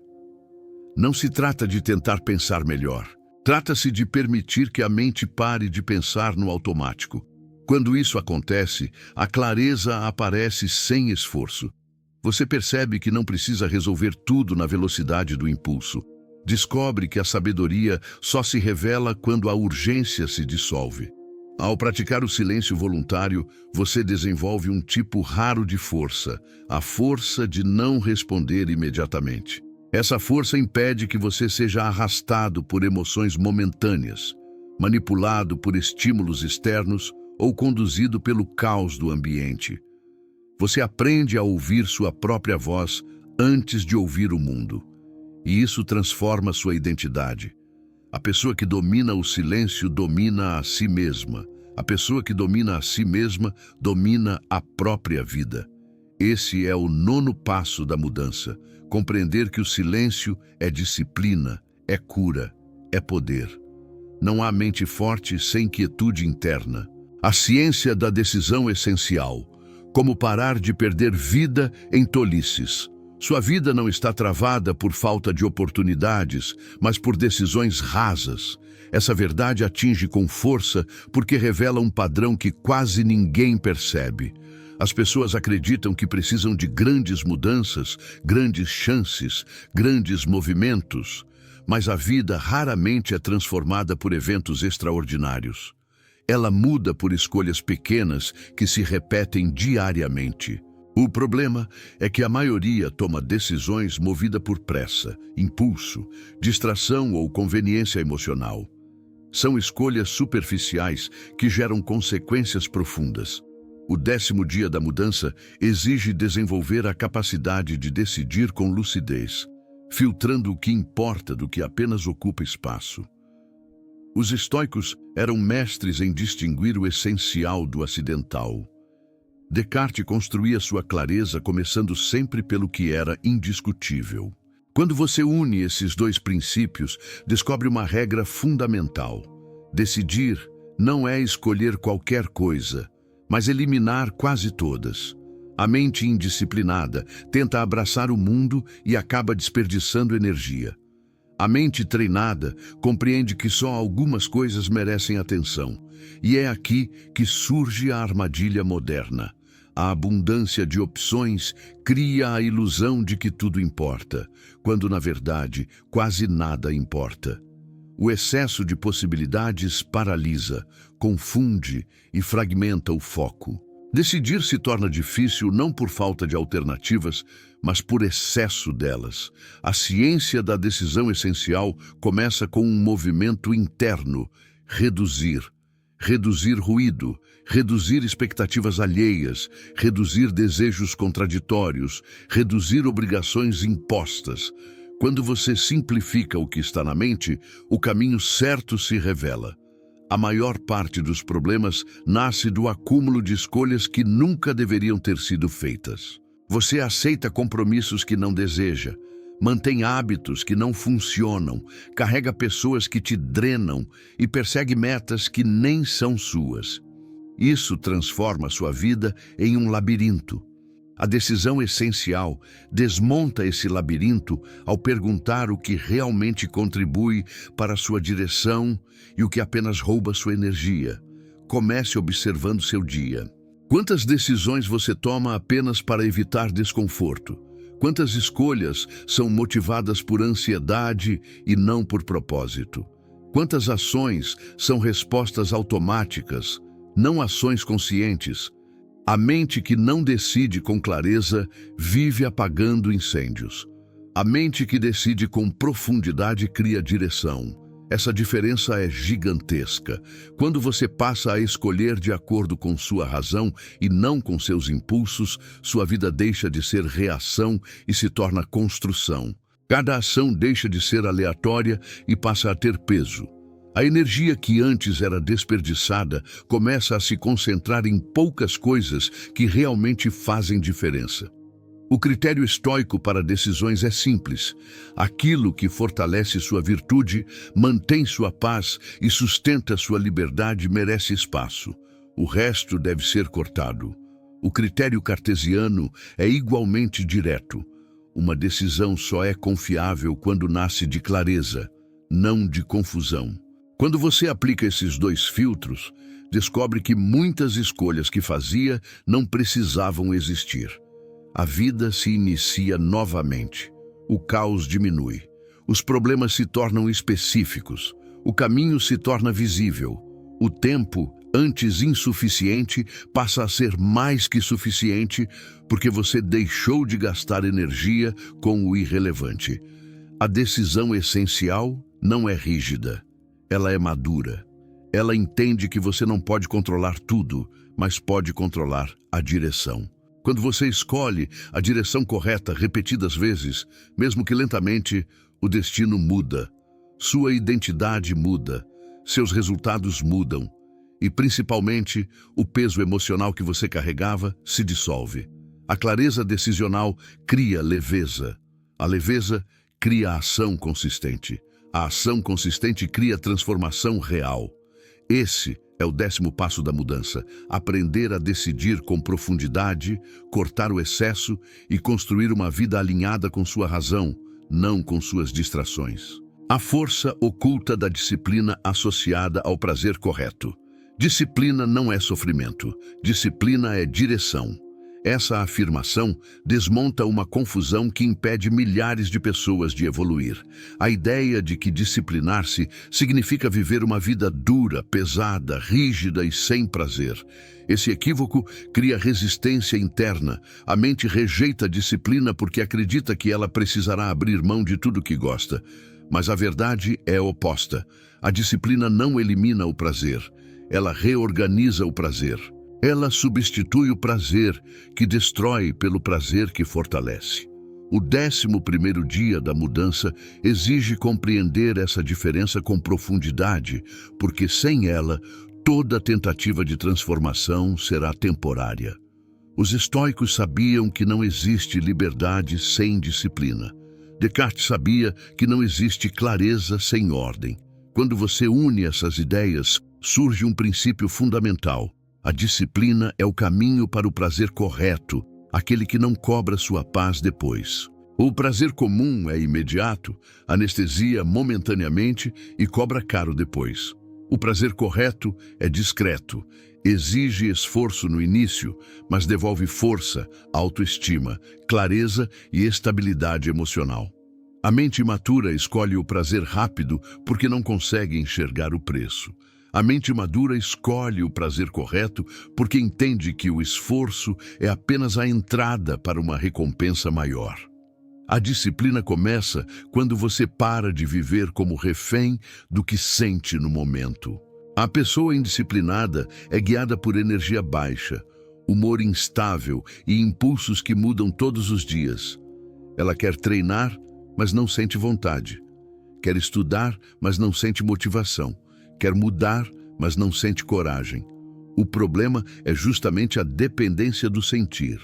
Speaker 1: Não se trata de tentar pensar melhor. Trata-se de permitir que a mente pare de pensar no automático. Quando isso acontece, a clareza aparece sem esforço. Você percebe que não precisa resolver tudo na velocidade do impulso. Descobre que a sabedoria só se revela quando a urgência se dissolve. Ao praticar o silêncio voluntário, você desenvolve um tipo raro de força, a força de não responder imediatamente. Essa força impede que você seja arrastado por emoções momentâneas, manipulado por estímulos externos ou conduzido pelo caos do ambiente. Você aprende a ouvir sua própria voz antes de ouvir o mundo. E isso transforma sua identidade. A pessoa que domina o silêncio domina a si mesma. A pessoa que domina a si mesma domina a própria vida. Esse é o 9º passo da mudança. Compreender que o silêncio é disciplina, é cura, é poder. Não há mente forte sem quietude interna. A ciência da decisão essencial. Como parar de perder vida em tolices. Sua vida não está travada por falta de oportunidades, mas por decisões rasas. Essa verdade atinge com força porque revela um padrão que quase ninguém percebe. As pessoas acreditam que precisam de grandes mudanças, grandes chances, grandes movimentos, mas a vida raramente é transformada por eventos extraordinários. Ela muda por escolhas pequenas que se repetem diariamente. O problema é que a maioria toma decisões movida por pressa, impulso, distração ou conveniência emocional. São escolhas superficiais que geram consequências profundas. O 10º dia da mudança exige desenvolver a capacidade de decidir com lucidez, filtrando o que importa do que apenas ocupa espaço. Os estoicos eram mestres em distinguir o essencial do acidental. Descartes construía sua clareza começando sempre pelo que era indiscutível. Quando você une esses dois princípios, descobre uma regra fundamental. Decidir não é escolher qualquer coisa, mas eliminar quase todas. A mente indisciplinada tenta abraçar o mundo e acaba desperdiçando energia. A mente treinada compreende que só algumas coisas merecem atenção, e é aqui que surge a armadilha moderna. A abundância de opções cria a ilusão de que tudo importa, quando na verdade quase nada importa. O excesso de possibilidades paralisa, confunde e fragmenta o foco. Decidir se torna difícil não por falta de alternativas, mas por excesso delas. A ciência da decisão essencial começa com um movimento interno: reduzir. Reduzir ruído, reduzir expectativas alheias, reduzir desejos contraditórios, reduzir obrigações impostas. Quando você simplifica o que está na mente, o caminho certo se revela. A maior parte dos problemas nasce do acúmulo de escolhas que nunca deveriam ter sido feitas. Você aceita compromissos que não deseja, mantém hábitos que não funcionam, carrega pessoas que te drenam e persegue metas que nem são suas. Isso transforma sua vida em um labirinto. A decisão essencial desmonta esse labirinto ao perguntar o que realmente contribui para sua direção e o que apenas rouba sua energia. Comece observando seu dia. Quantas decisões você toma apenas para evitar desconforto? Quantas escolhas são motivadas por ansiedade e não por propósito? Quantas ações são respostas automáticas, não ações conscientes? A mente que não decide com clareza vive apagando incêndios. A mente que decide com profundidade cria direção. Essa diferença é gigantesca. Quando você passa a escolher de acordo com sua razão e não com seus impulsos, sua vida deixa de ser reação e se torna construção. Cada ação deixa de ser aleatória e passa a ter peso. A energia que antes era desperdiçada começa a se concentrar em poucas coisas que realmente fazem diferença. O critério estoico para decisões é simples. Aquilo que fortalece sua virtude, mantém sua paz e sustenta sua liberdade merece espaço. O resto deve ser cortado. O critério cartesiano é igualmente direto. Uma decisão só é confiável quando nasce de clareza, não de confusão. Quando você aplica esses dois filtros, descobre que muitas escolhas que fazia não precisavam existir. A vida se inicia novamente. O caos diminui. Os problemas se tornam específicos. O caminho se torna visível. O tempo, antes insuficiente, passa a ser mais que suficiente porque você deixou de gastar energia com o irrelevante. A decisão essencial não é rígida. Ela é madura. Ela entende que você não pode controlar tudo, mas pode controlar a direção. Quando você escolhe a direção correta repetidas vezes, mesmo que lentamente, o destino muda. Sua identidade muda. Seus resultados mudam. E, principalmente, o peso emocional que você carregava se dissolve. A clareza decisional cria leveza. A leveza cria ação consistente. A ação consistente cria transformação real. Esse é o 10º passo da mudança: aprender a decidir com profundidade, cortar o excesso e construir uma vida alinhada com sua razão, não com suas distrações. A força oculta da disciplina associada ao prazer correto. Disciplina não é sofrimento. Disciplina é direção. Essa afirmação desmonta uma confusão que impede milhares de pessoas de evoluir. A ideia de que disciplinar-se significa viver uma vida dura, pesada, rígida e sem prazer. Esse equívoco cria resistência interna. A mente rejeita a disciplina porque acredita que ela precisará abrir mão de tudo que gosta. Mas a verdade é oposta. A disciplina não elimina o prazer. Ela reorganiza o prazer. Ela substitui o prazer que destrói pelo prazer que fortalece. O 11º dia da mudança exige compreender essa diferença com profundidade, porque sem ela, toda tentativa de transformação será temporária. Os estoicos sabiam que não existe liberdade sem disciplina. Descartes sabia que não existe clareza sem ordem. Quando você une essas ideias, surge um princípio fundamental. A disciplina é o caminho para o prazer correto, aquele que não cobra sua paz depois. O prazer comum é imediato, anestesia momentaneamente e cobra caro depois. O prazer correto é discreto, exige esforço no início, mas devolve força, autoestima, clareza e estabilidade emocional. A mente imatura escolhe o prazer rápido porque não consegue enxergar o preço. A mente madura escolhe o prazer correto porque entende que o esforço é apenas a entrada para uma recompensa maior. A disciplina começa quando você para de viver como refém do que sente no momento. A pessoa indisciplinada é guiada por energia baixa, humor instável e impulsos que mudam todos os dias. Ela quer treinar, mas não sente vontade. Quer estudar, mas não sente motivação. Quer mudar, mas não sente coragem. O problema é justamente a dependência do sentir.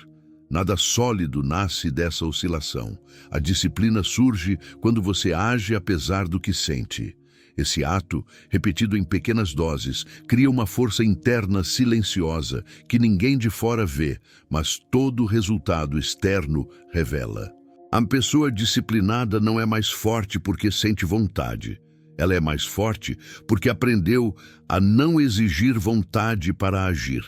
Speaker 1: Nada sólido nasce dessa oscilação. A disciplina surge quando você age apesar do que sente. Esse ato, repetido em pequenas doses, cria uma força interna silenciosa que ninguém de fora vê, mas todo o resultado externo revela. A pessoa disciplinada não é mais forte porque sente vontade. Ela é mais forte porque aprendeu a não exigir vontade para agir.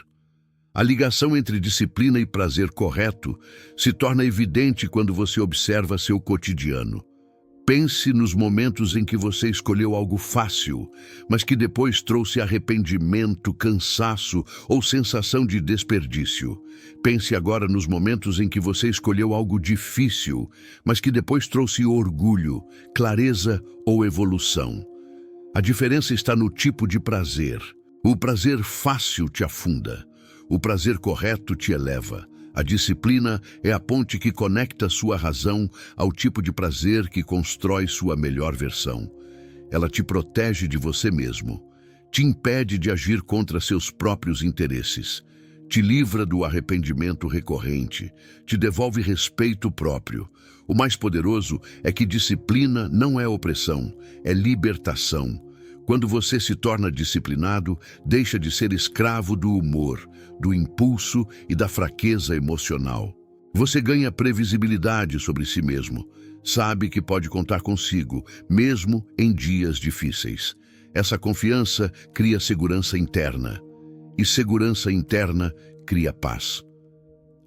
Speaker 1: A ligação entre disciplina e prazer correto se torna evidente quando você observa seu cotidiano. Pense nos momentos em que você escolheu algo fácil, mas que depois trouxe arrependimento, cansaço ou sensação de desperdício. Pense agora nos momentos em que você escolheu algo difícil, mas que depois trouxe orgulho, clareza ou evolução. A diferença está no tipo de prazer. O prazer fácil te afunda. O prazer correto te eleva. A disciplina é a ponte que conecta sua razão ao tipo de prazer que constrói sua melhor versão. Ela te protege de você mesmo, te impede de agir contra seus próprios interesses, te livra do arrependimento recorrente, te devolve respeito próprio. O mais poderoso é que disciplina não é opressão, é libertação. Quando você se torna disciplinado, deixa de ser escravo do humor, do impulso e da fraqueza emocional. Você ganha previsibilidade sobre si mesmo. Sabe que pode contar consigo, mesmo em dias difíceis. Essa confiança cria segurança interna. E segurança interna cria paz.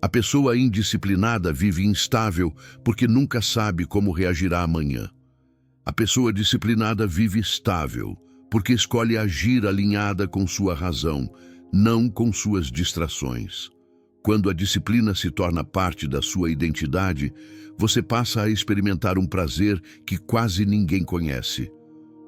Speaker 1: A pessoa indisciplinada vive instável porque nunca sabe como reagirá amanhã. A pessoa disciplinada vive estável porque escolhe agir alinhada com sua razão, não com suas distrações. Quando a disciplina se torna parte da sua identidade, você passa a experimentar um prazer que quase ninguém conhece.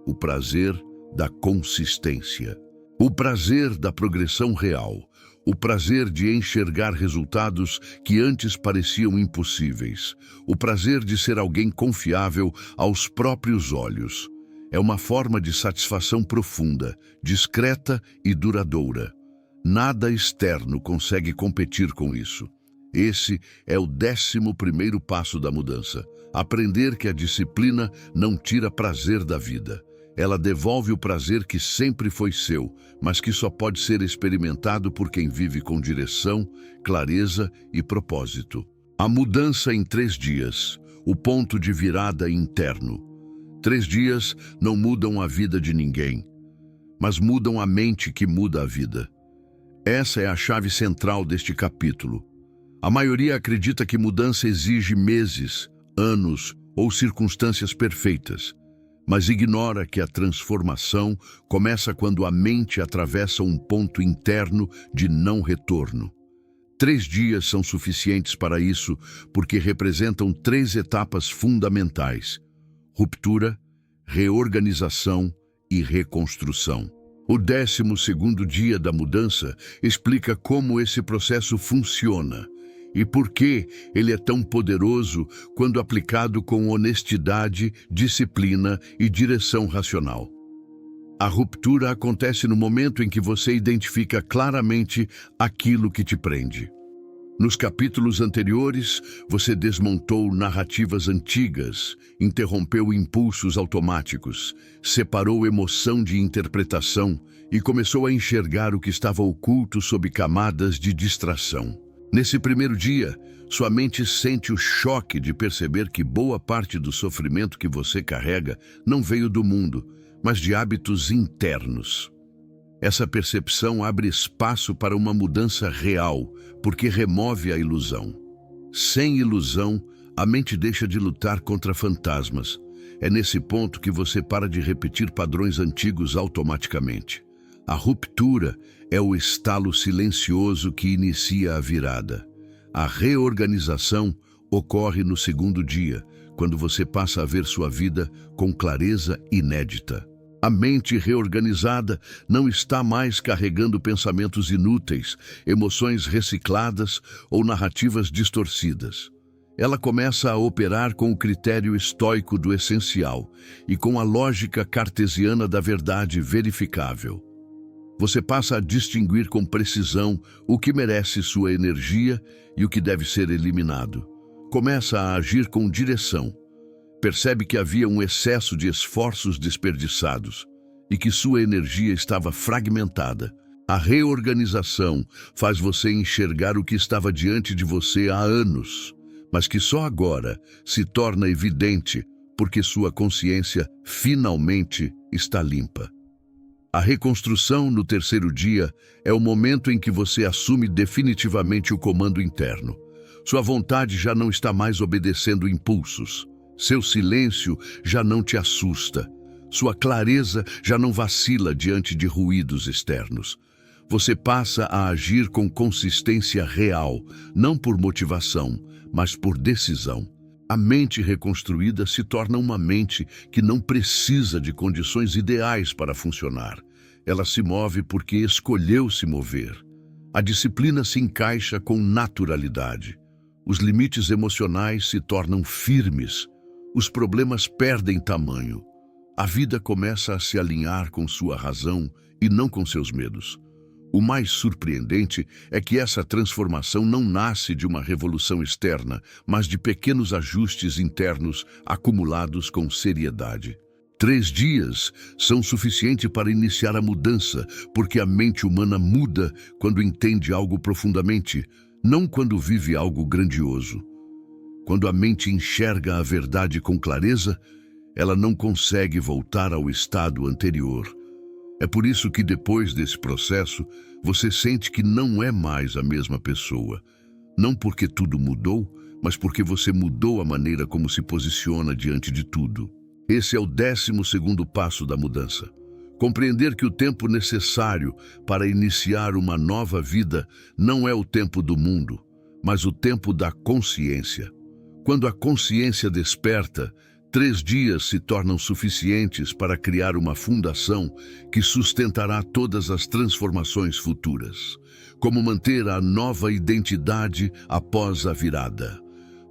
Speaker 1: O prazer da consistência. O prazer da progressão real. O prazer de enxergar resultados que antes pareciam impossíveis. O prazer de ser alguém confiável aos próprios olhos. É uma forma de satisfação profunda, discreta e duradoura. Nada externo consegue competir com isso. Esse é o 11º passo da mudança. Aprender que a disciplina não tira prazer da vida. Ela devolve o prazer que sempre foi seu, mas que só pode ser experimentado por quem vive com direção, clareza e propósito. A mudança em 3 dias, o ponto de virada interno. 3 dias não mudam a vida de ninguém, mas mudam a mente que muda a vida. Essa é a chave central deste capítulo. A maioria acredita que mudança exige meses, anos ou circunstâncias perfeitas, mas ignora que a transformação começa quando a mente atravessa um ponto interno de não retorno. 3 dias são suficientes para isso porque representam 3 etapas fundamentais: ruptura, reorganização e reconstrução. O 12º dia da mudança explica como esse processo funciona e por que ele é tão poderoso quando aplicado com honestidade, disciplina e direção racional. A ruptura acontece no momento em que você identifica claramente aquilo que te prende. Nos capítulos anteriores, você desmontou narrativas antigas, interrompeu impulsos automáticos, separou emoção de interpretação e começou a enxergar o que estava oculto sob camadas de distração. Nesse primeiro dia, sua mente sente o choque de perceber que boa parte do sofrimento que você carrega não veio do mundo, mas de hábitos internos. Essa percepção abre espaço para uma mudança real, porque remove a ilusão. Sem ilusão, a mente deixa de lutar contra fantasmas. É nesse ponto que você para de repetir padrões antigos automaticamente. A ruptura é o estalo silencioso que inicia a virada. A reorganização ocorre no 2º dia, quando você passa a ver sua vida com clareza inédita. A mente reorganizada não está mais carregando pensamentos inúteis, emoções recicladas ou narrativas distorcidas. Ela começa a operar com o critério estoico do essencial e com a lógica cartesiana da verdade verificável. Você passa a distinguir com precisão o que merece sua energia e o que deve ser eliminado. Começa a agir com direção. Percebe que havia um excesso de esforços desperdiçados e que sua energia estava fragmentada. A reorganização faz você enxergar o que estava diante de você há anos, mas que só agora se torna evidente porque sua consciência finalmente está limpa. A reconstrução no 3º dia é o momento em que você assume definitivamente o comando interno. Sua vontade já não está mais obedecendo impulsos. Seu silêncio já não te assusta. Sua clareza já não vacila diante de ruídos externos. Você passa a agir com consistência real, não por motivação, mas por decisão. A mente reconstruída se torna uma mente que não precisa de condições ideais para funcionar. Ela se move porque escolheu se mover. A disciplina se encaixa com naturalidade. Os limites emocionais se tornam firmes. Os problemas perdem tamanho. A vida começa a se alinhar com sua razão e não com seus medos. O mais surpreendente é que essa transformação não nasce de uma revolução externa, mas de pequenos ajustes internos acumulados com seriedade. 3 dias são suficientes para iniciar a mudança, porque a mente humana muda quando entende algo profundamente, não quando vive algo grandioso. Quando a mente enxerga a verdade com clareza, ela não consegue voltar ao estado anterior. É por isso que depois desse processo, você sente que não é mais a mesma pessoa. Não porque tudo mudou, mas porque você mudou a maneira como se posiciona diante de tudo. Esse é o 12º passo da mudança. Compreender que o tempo necessário para iniciar uma nova vida não é o tempo do mundo, mas o tempo da consciência. Quando a consciência desperta, 3 dias se tornam suficientes para criar uma fundação que sustentará todas as transformações futuras. Como manter a nova identidade após a virada.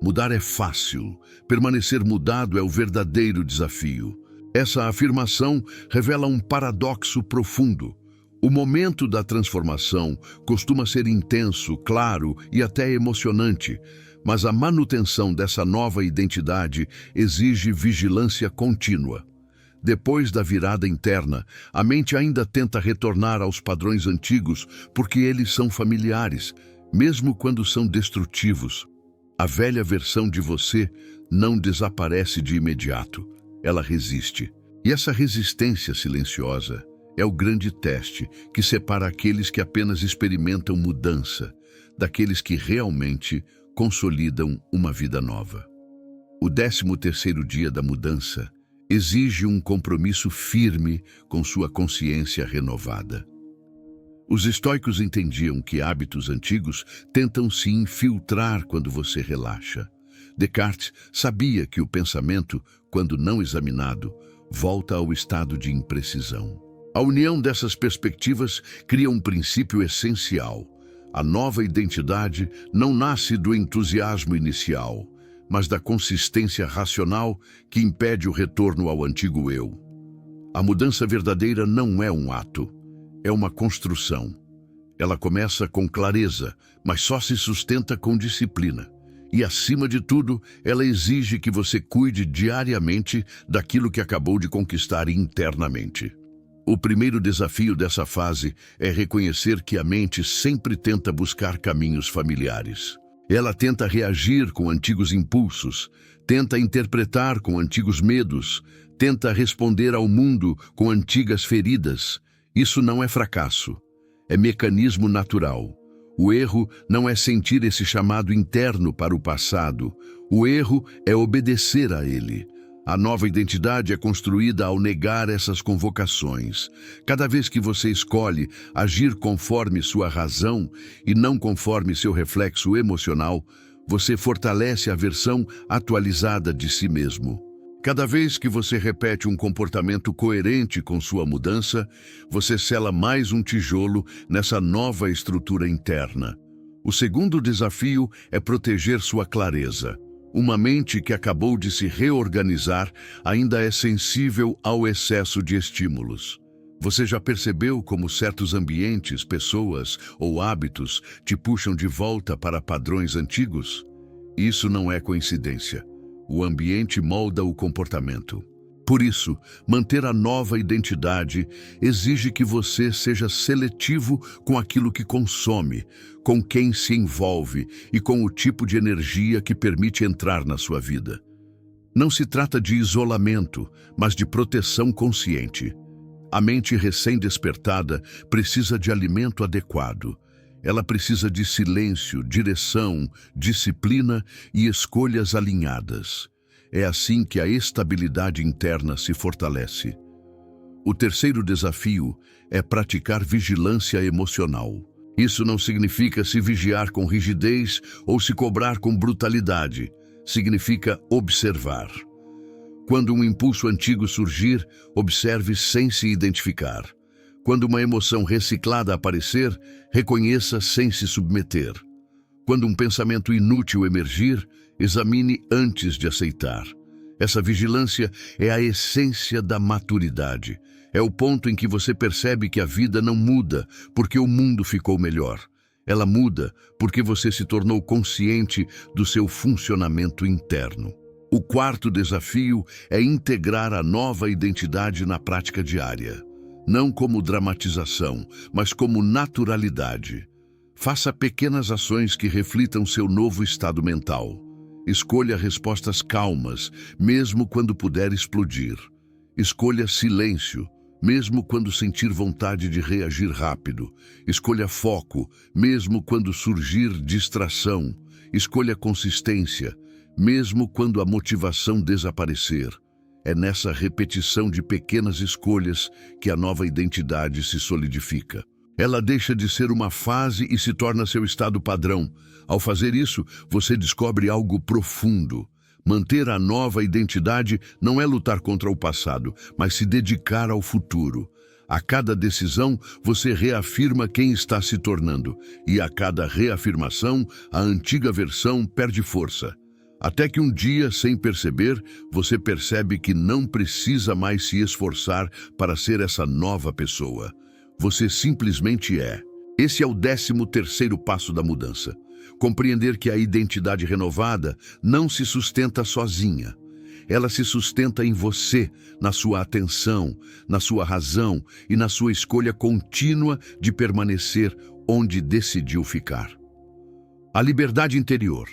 Speaker 1: Mudar é fácil, permanecer mudado é o verdadeiro desafio. Essa afirmação revela um paradoxo profundo. O momento da transformação costuma ser intenso, claro e até emocionante, mas a manutenção dessa nova identidade exige vigilância contínua. Depois da virada interna, a mente ainda tenta retornar aos padrões antigos porque eles são familiares, mesmo quando são destrutivos. A velha versão de você não desaparece de imediato, ela resiste. E essa resistência silenciosa é o grande teste que separa aqueles que apenas experimentam mudança daqueles que realmente consolidam uma vida nova. O 13º dia da mudança exige um compromisso firme com sua consciência renovada. Os estoicos entendiam que hábitos antigos tentam se infiltrar quando você relaxa. Descartes sabia que o pensamento, quando não examinado, volta ao estado de imprecisão. A união dessas perspectivas cria um princípio essencial. A nova identidade não nasce do entusiasmo inicial, mas da consistência racional que impede o retorno ao antigo eu. A mudança verdadeira não é um ato, é uma construção. Ela começa com clareza, mas só se sustenta com disciplina. E, acima de tudo, ela exige que você cuide diariamente daquilo que acabou de conquistar internamente. O primeiro desafio dessa fase é reconhecer que a mente sempre tenta buscar caminhos familiares. Ela tenta reagir com antigos impulsos, tenta interpretar com antigos medos, tenta responder ao mundo com antigas feridas. Isso não é fracasso, é mecanismo natural. O erro não é sentir esse chamado interno para o passado. O erro é obedecer a ele. A nova identidade é construída ao negar essas convocações. Cada vez que você escolhe agir conforme sua razão e não conforme seu reflexo emocional, você fortalece a versão atualizada de si mesmo. Cada vez que você repete um comportamento coerente com sua mudança, você sela mais um tijolo nessa nova estrutura interna. O segundo desafio é proteger sua clareza. Uma mente que acabou de se reorganizar ainda é sensível ao excesso de estímulos. Você já percebeu como certos ambientes, pessoas ou hábitos te puxam de volta para padrões antigos? Isso não é coincidência. O ambiente molda o comportamento. Por isso, manter a nova identidade exige que você seja seletivo com aquilo que consome, com quem se envolve e com o tipo de energia que permite entrar na sua vida. Não se trata de isolamento, mas de proteção consciente. A mente recém-despertada precisa de alimento adequado. Ela precisa de silêncio, direção, disciplina e escolhas alinhadas. É assim que a estabilidade interna se fortalece. O terceiro desafio é praticar vigilância emocional. Isso não significa se vigiar com rigidez ou se cobrar com brutalidade. Significa observar. Quando um impulso antigo surgir, observe sem se identificar. Quando uma emoção reciclada aparecer, reconheça sem se submeter. Quando um pensamento inútil emergir, examine antes de aceitar. Essa vigilância é a essência da maturidade. É o ponto em que você percebe que a vida não muda porque o mundo ficou melhor. Ela muda porque você se tornou consciente do seu funcionamento interno. O quarto desafio é integrar a nova identidade na prática diária. Não como dramatização, mas como naturalidade. Faça pequenas ações que reflitam seu novo estado mental. Escolha respostas calmas, mesmo quando puder explodir. Escolha silêncio, mesmo quando sentir vontade de reagir rápido. Escolha foco, mesmo quando surgir distração. Escolha consistência, mesmo quando a motivação desaparecer. É nessa repetição de pequenas escolhas que a nova identidade se solidifica. Ela deixa de ser uma fase e se torna seu estado padrão. Ao fazer isso, você descobre algo profundo. Manter a nova identidade não é lutar contra o passado, mas se dedicar ao futuro. A cada decisão, você reafirma quem está se tornando, e a cada reafirmação, a antiga versão perde força. Até que um dia, sem perceber, você percebe que não precisa mais se esforçar para ser essa nova pessoa. Você simplesmente é. Esse é o 13º passo da mudança. Compreender que a identidade renovada não se sustenta sozinha. Ela se sustenta em você, na sua atenção, na sua razão e na sua escolha contínua de permanecer onde decidiu ficar. A liberdade interior.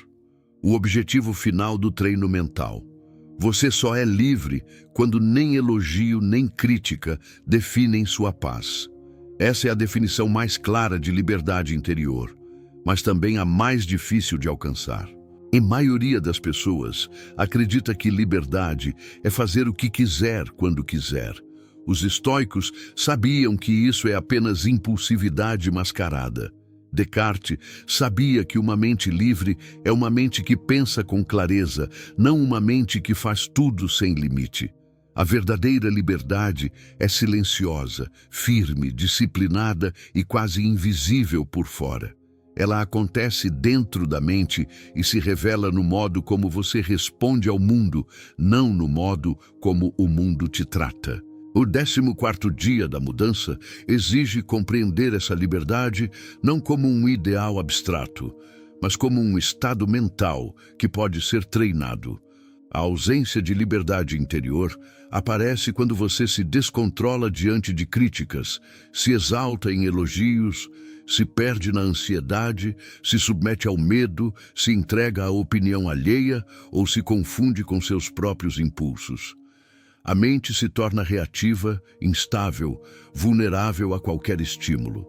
Speaker 1: O objetivo final do treino mental. Você só é livre quando nem elogio nem crítica definem sua paz. Essa é a definição mais clara de liberdade interior. mas também a mais difícil de alcançar. A maioria das pessoas acredita que liberdade é fazer o que quiser quando quiser. Os estoicos sabiam que isso é apenas impulsividade mascarada. Descartes sabia que uma mente livre é uma mente que pensa com clareza, não uma mente que faz tudo sem limite. A verdadeira liberdade é silenciosa, firme, disciplinada e quase invisível por fora. Ela acontece dentro da mente e se revela no modo como você responde ao mundo, não no modo como o mundo te trata. O 14º dia da mudança exige compreender essa liberdade não como um ideal abstrato, mas como um estado mental que pode ser treinado. A ausência de liberdade interior aparece quando você se descontrola diante de críticas, se exalta em elogios, se perde na ansiedade, se submete ao medo, se entrega à opinião alheia ou se confunde com seus próprios impulsos. A mente se torna reativa, instável, vulnerável a qualquer estímulo.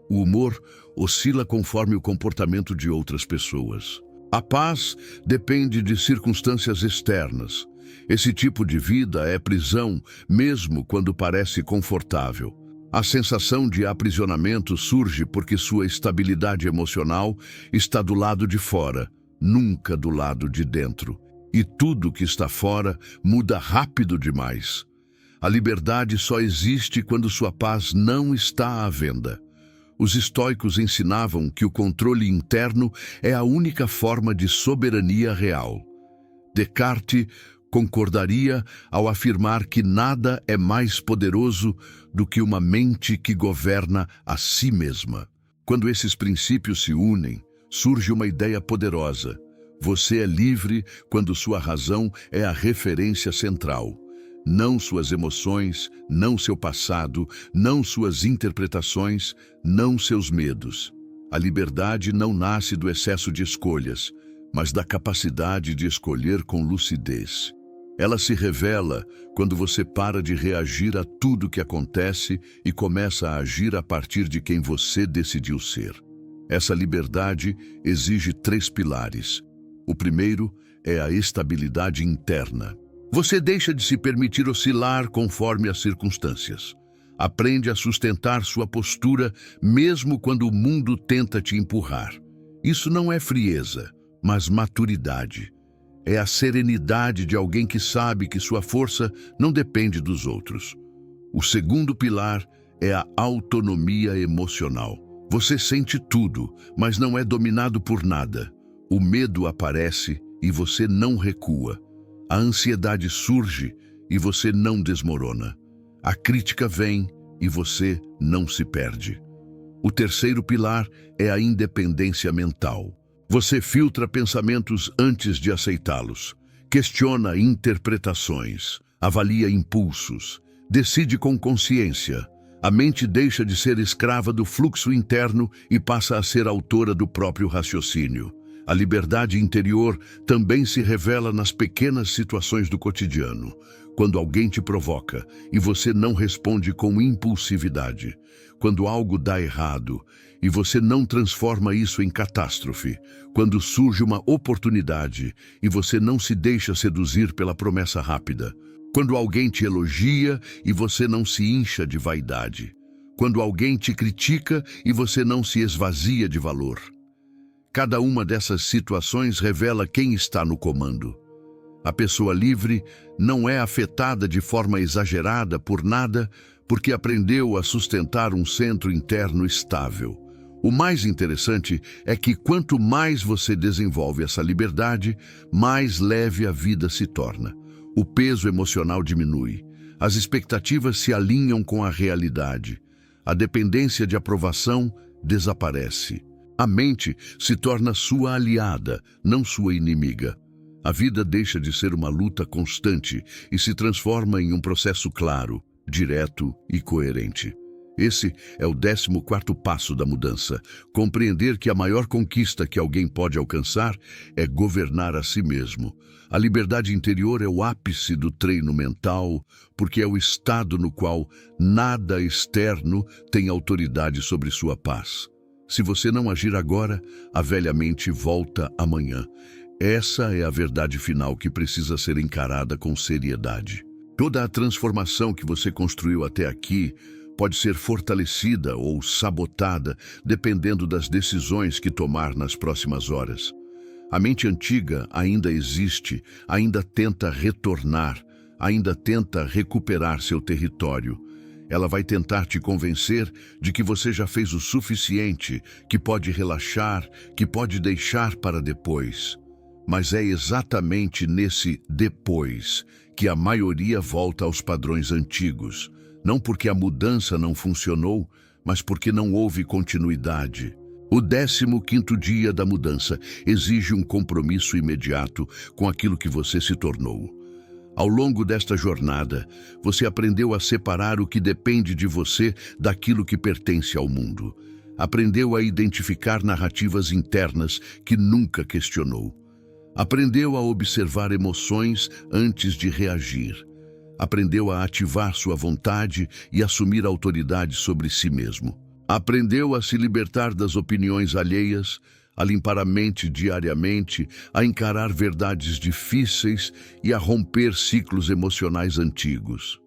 Speaker 1: O humor oscila conforme o comportamento de outras pessoas. A paz depende de circunstâncias externas. Esse tipo de vida é prisão, mesmo quando parece confortável. A sensação de aprisionamento surge porque sua estabilidade emocional está do lado de fora, nunca do lado de dentro. E tudo que está fora muda rápido demais. A liberdade só existe quando sua paz não está à venda. Os estoicos ensinavam que o controle interno é a única forma de soberania real. Descartes concordaria ao afirmar que nada é mais poderoso do que uma mente que governa a si mesma. Quando esses princípios se unem, surge uma ideia poderosa. Você é livre quando sua razão é a referência central. Não suas emoções, não seu passado, não suas interpretações, não seus medos. A liberdade não nasce do excesso de escolhas, mas da capacidade de escolher com lucidez. Ela se revela quando você para de reagir a tudo que acontece e começa a agir a partir de quem você decidiu ser. Essa liberdade exige 3 pilares. O primeiro é a estabilidade interna. Você deixa de se permitir oscilar conforme as circunstâncias. Aprende a sustentar sua postura mesmo quando o mundo tenta te empurrar. Isso não é frieza, mas maturidade. É a serenidade de alguém que sabe que sua força não depende dos outros. O segundo pilar é a autonomia emocional. Você sente tudo, mas não é dominado por nada. O medo aparece e você não recua. A ansiedade surge e você não desmorona. A crítica vem e você não se perde. O terceiro pilar é a independência mental. Você filtra pensamentos antes de aceitá-los, questiona interpretações, avalia impulsos, decide com consciência. A mente deixa de ser escrava do fluxo interno e passa a ser autora do próprio raciocínio. A liberdade interior também se revela nas pequenas situações do cotidiano, quando alguém te provoca e você não responde com impulsividade, quando algo dá errado e você não transforma isso em catástrofe, quando surge uma oportunidade e você não se deixa seduzir pela promessa rápida, quando alguém te elogia e você não se incha de vaidade, quando alguém te critica e você não se esvazia de valor. Cada uma dessas situações revela quem está no comando. A pessoa livre não é afetada de forma exagerada por nada porque aprendeu a sustentar um centro interno estável. O mais interessante é que quanto mais você desenvolve essa liberdade, mais leve a vida se torna. O peso emocional diminui, as expectativas se alinham com a realidade, a dependência de aprovação desaparece. A mente se torna sua aliada, não sua inimiga. A vida deixa de ser uma luta constante e se transforma em um processo claro, direto e coerente. Esse é o 14º passo da mudança. Compreender que a maior conquista que alguém pode alcançar é governar a si mesmo. A liberdade interior é o ápice do treino mental, porque é o estado no qual nada externo tem autoridade sobre sua paz. Se você não agir agora, a velha mente volta amanhã. Essa é a verdade final que precisa ser encarada com seriedade. Toda a transformação que você construiu até aqui pode ser fortalecida ou sabotada dependendo das decisões que tomar nas próximas horas. A mente antiga ainda existe, ainda tenta retornar, ainda tenta recuperar seu território. Ela vai tentar te convencer de que você já fez o suficiente, que pode relaxar, que pode deixar para depois. Mas é exatamente nesse depois que a maioria volta aos padrões antigos. Não porque a mudança não funcionou, mas porque não houve continuidade. O 15º dia da mudança exige um compromisso imediato com aquilo que você se tornou. Ao longo desta jornada, você aprendeu a separar o que depende de você daquilo que pertence ao mundo. Aprendeu a identificar narrativas internas que nunca questionou. Aprendeu a observar emoções antes de reagir. Aprendeu a ativar sua vontade e assumir autoridade sobre si mesmo. Aprendeu a se libertar das opiniões alheias, a limpar a mente diariamente, a encarar verdades difíceis e a romper ciclos emocionais antigos.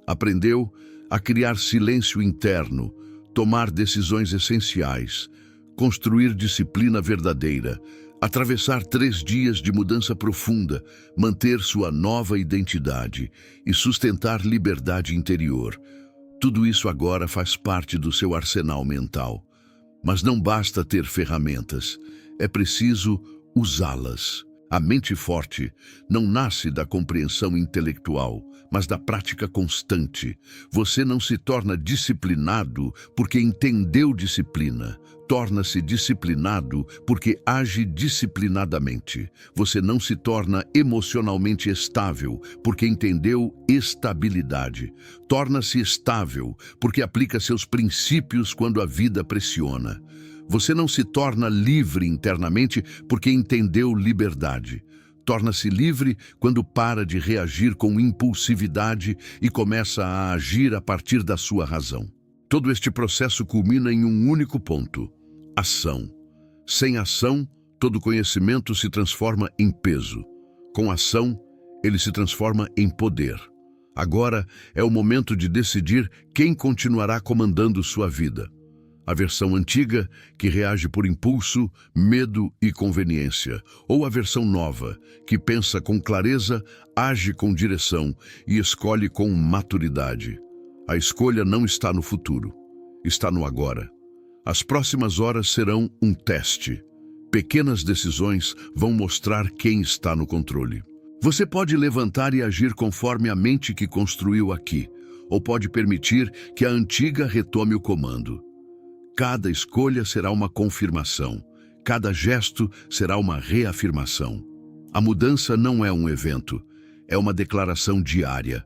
Speaker 1: Aprendeu a criar silêncio interno, tomar decisões essenciais, construir disciplina verdadeira, atravessar 3 dias de mudança profunda, manter sua nova identidade e sustentar liberdade interior. Tudo isso agora faz parte do seu arsenal mental. Mas não basta ter ferramentas, é preciso usá-las. A mente forte não nasce da compreensão intelectual, mas da prática constante. Você não se torna disciplinado porque entendeu disciplina. Torna-se disciplinado porque age disciplinadamente. Você não se torna emocionalmente estável porque entendeu estabilidade. Torna-se estável porque aplica seus princípios quando a vida pressiona. Você não se torna livre internamente porque entendeu liberdade. Torna-se livre quando para de reagir com impulsividade e começa a agir a partir da sua razão. Todo este processo culmina em um único ponto: ação. Sem ação, todo conhecimento se transforma em peso. Com ação, ele se transforma em poder. Agora é o momento de decidir quem continuará comandando sua vida. A versão antiga, que reage por impulso, medo e conveniência, ou a versão nova, que pensa com clareza, age com direção e escolhe com maturidade. A escolha não está no futuro, está no agora. As próximas horas serão um teste. Pequenas decisões vão mostrar quem está no controle. Você pode levantar e agir conforme a mente que construiu aqui, ou pode permitir que a antiga retome o comando. Cada escolha será uma confirmação. Cada gesto será uma reafirmação. A mudança não é um evento, é uma declaração diária.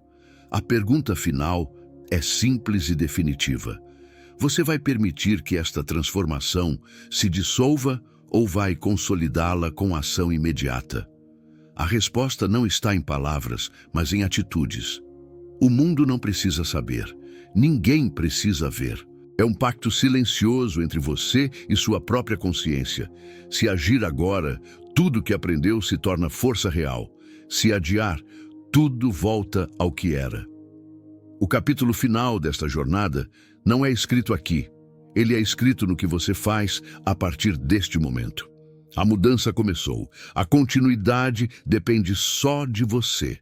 Speaker 1: A pergunta final é simples e definitiva. Você vai permitir que esta transformação se dissolva ou vai consolidá-la com ação imediata? A resposta não está em palavras, mas em atitudes. O mundo não precisa saber. Ninguém precisa ver. É um pacto silencioso entre você e sua própria consciência. Se agir agora, tudo que aprendeu se torna força real. Se adiar, tudo volta ao que era. O capítulo final desta jornada não é escrito aqui. Ele é escrito no que você faz a partir deste momento. A mudança começou. A continuidade depende só de você.